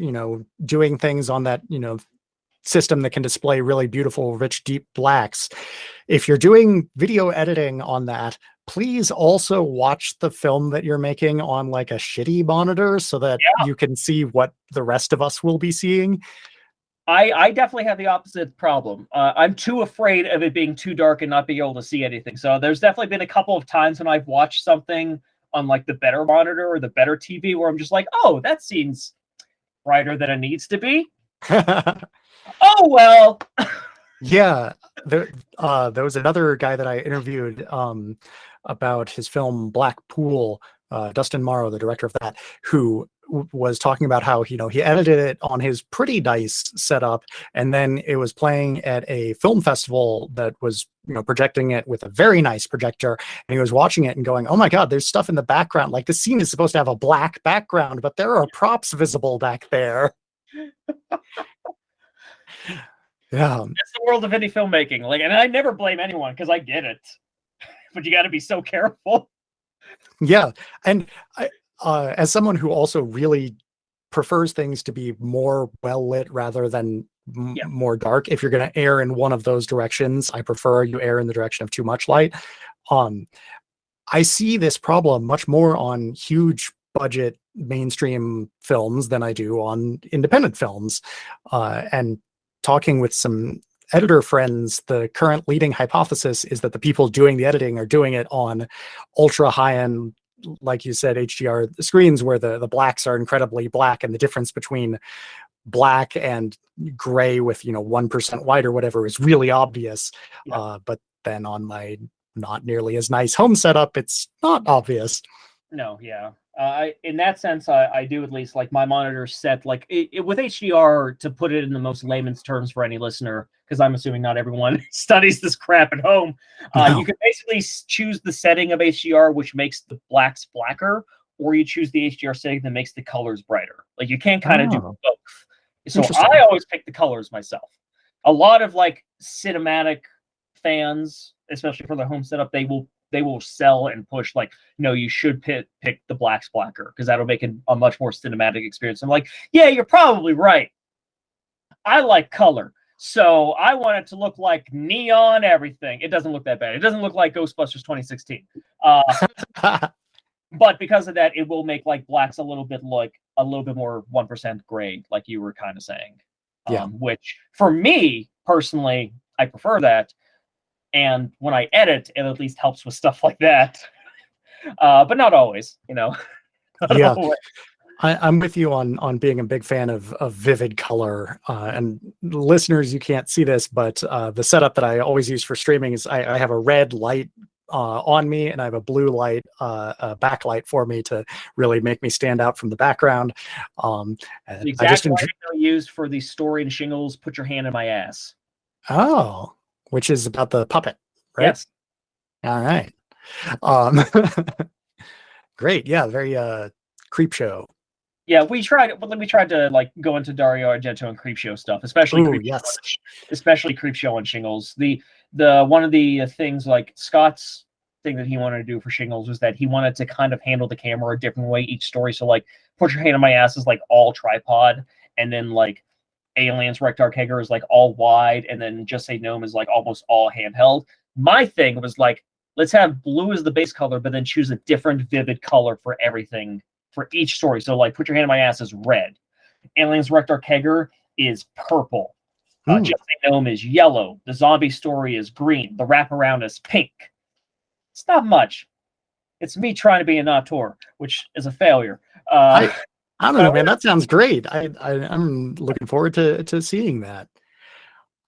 doing things on that, system that can display really beautiful, rich, deep blacks, if you're doing video editing on that, please also watch the film that you're making on like a shitty monitor so that you can see what the rest of us will be seeing. I definitely have the opposite problem. I'm too afraid of it being too dark and not being able to see anything. So there's definitely been a couple of times when I've watched something on like the better monitor or the better TV where I'm just like, oh, that seems brighter than it needs to be. Oh, well. Yeah. There was another guy that I interviewed about his film Black Pool, Dustin Morrow, the director of that, who was talking about how he edited it on his pretty nice setup, and then it was playing at a film festival that was projecting it with a very nice projector, and he was watching it and going, oh my god, there's stuff in the background, like the scene is supposed to have a black background, but there are props visible back there. Yeah, it's the world of indie filmmaking. Like, and I never blame anyone because I get it, but you got to be so careful. Yeah, and as someone who also really prefers things to be more well lit rather than more dark, if you're going to err in one of those directions, I prefer you err in the direction of too much light. I see this problem much more on huge budget mainstream films than I do on independent films. And talking with some editor friends, the current leading hypothesis is that the people doing the editing are doing it on ultra high-end, like you said, HDR screens where the blacks are incredibly black, and the difference between black and gray with 1% white or whatever is really obvious. But then on my not nearly as nice home setup, it's not obvious. No, yeah. In that sense, I do at least like my monitor set like with HDR, to put it in the most layman's terms for any listener, because I'm assuming not everyone studies this crap at home. You can basically choose the setting of HDR, which makes the blacks blacker, or you choose the HDR setting that makes the colors brighter. Like, you can't kind of do Oh, both. So interesting. I always pick the colors myself. A lot of like cinematic fans, especially for the home setup, they will sell and push like, no, you should pick the black's blacker because that'll make it a much more cinematic experience. I'm like, yeah, you're probably right. I like color. So I want it to look like neon everything. It doesn't look that bad. It doesn't look like Ghostbusters 2016. But because of that, it will make like blacks a little bit more 1% gray, like you were kind of saying. Yeah. Which for me personally, I prefer that. And when I edit, it at least helps with stuff like that. But not always, you know. Yeah. I'm with you on being a big fan of vivid color. And listeners, you can't see this, but the setup that I always use for streaming is I have a red light on me, and I have a blue light, a backlight for me to really make me stand out from the background. The exact lighting I used for the story in Shingles, Put Your Hand in My Ass. Oh, which is about the puppet, right? Yes. All right. Great. Yeah. Very creep show. Yeah, we tried to like go into Dario Argento and Creepshow stuff, especially Creepshow on Shingles. The one of the things, like Scott's thing that he wanted to do for Shingles was that he wanted to kind of handle the camera a different way each story. So like Put Your Hand in My Ass is like all tripod, and then like Aliens Wrecked Dark Hager is like all wide, and then Just Say Gnome is like almost all handheld. My thing was like, let's have blue as the base color, but then choose a different vivid color for everything for each story. So like Put Your Hand in My Ass is red. Aliens Wrecked Dark Hager is purple. Just Say Gnome is yellow. The zombie story is green. The wraparound is pink. It's not much. It's me trying to be an auteur, which is a failure. I don't know, man. That sounds great. I'm looking forward to seeing that.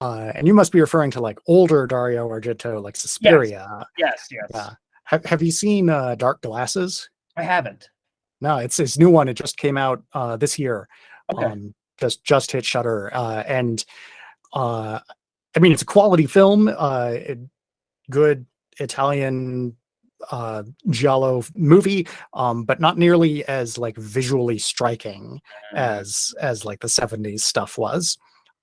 And you must be referring to like older Dario Argento, like Suspiria. Yes. Yeah. Have you seen Dark Glasses? I haven't. No, it's his new one. It just came out this year. Okay. Just hit Shudder. And I mean, it's a quality film. Good Italian giallo movie, but not nearly as like visually striking as like the 70s stuff was.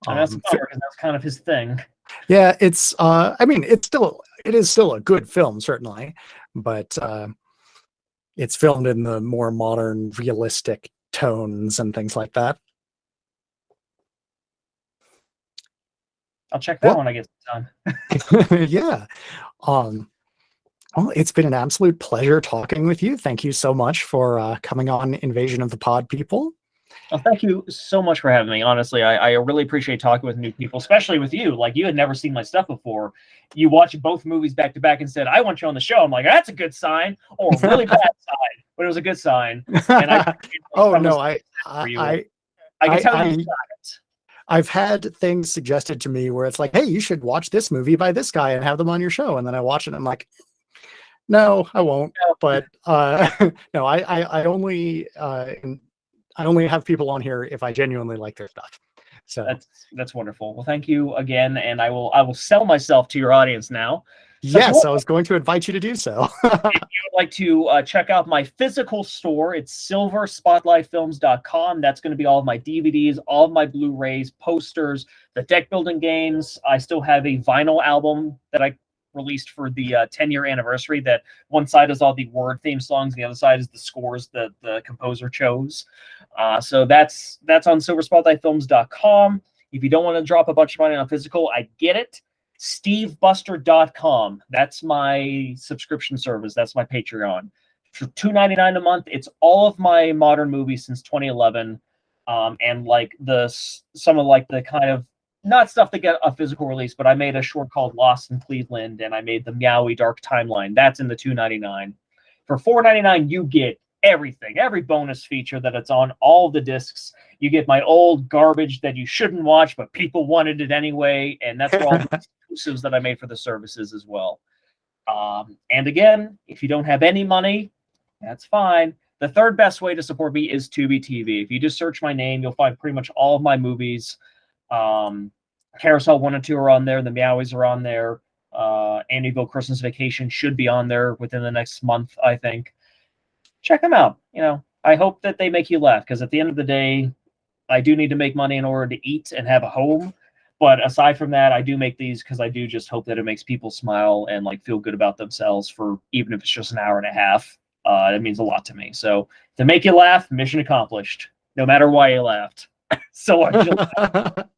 And that's because that's kind of his thing. Yeah, it's I mean, it is still a good film, certainly, but it's filmed in the more modern, realistic tones and things like that. I'll check that when I get some time. Yeah. Well, it's been an absolute pleasure talking with you. Thank you so much for coming on Invasion of the Pod People. Well, thank you so much for having me. Honestly, I really appreciate talking with new people, especially with you. Like, you had never seen my stuff before. You watched both movies back to back and said, I want you on the show. I'm like, that's a good sign, or a really bad sign, but it was a good sign. And I can tell you got it. I've had things suggested to me where it's like, hey, you should watch this movie by this guy and have them on your show. And then I watch it and I'm like, no, I won't. No. But no, I only have people on here if I genuinely like their stuff. So that's wonderful. Well, thank you again, and I will sell myself to your audience now. Yes, I was going to invite you to do so. If you would like to check out my physical store, it's silverspotlightfilms.com. That's going to be all of my DVDs, all of my Blu-rays, posters, the deck building games. I still have a vinyl album that I released for the 10-year anniversary, that one side is all the word theme songs, the other side is the scores that the composer chose. So that's on silverspotlightfilms.com. If you don't want to drop a bunch of money on physical, I get it. stevebuster.com. That's my subscription service. That's my Patreon. For $2.99 a month, it's all of my modern movies since 2011, and like some of like the kind of not stuff that get a physical release, but I made a short called Lost in Cleveland, and I made the Meowie Dark Timeline. That's in the $2.99. For $4.99, you get everything, every bonus feature that it's on all the discs. You get my old garbage that you shouldn't watch, but people wanted it anyway, and that's for all the exclusives that I made for the services as well. And again, if you don't have any money, that's fine. The third best way to support me is Tubi TV. If you just search my name, you'll find pretty much all of my movies. CarousHell 1 and 2 are on there. The Meowies are on there. Amityville Christmas Vacation should be on there within the next month, I think. check them out. I hope that they make you laugh, because at the end of the day, I do need to make money in order to eat and have a home. But aside from that, I do make these because I do just hope that it makes people smile and like feel good about themselves for even if it's just an hour and a half. It means a lot to me. So to make you laugh, mission accomplished. No matter why you laughed. So I feel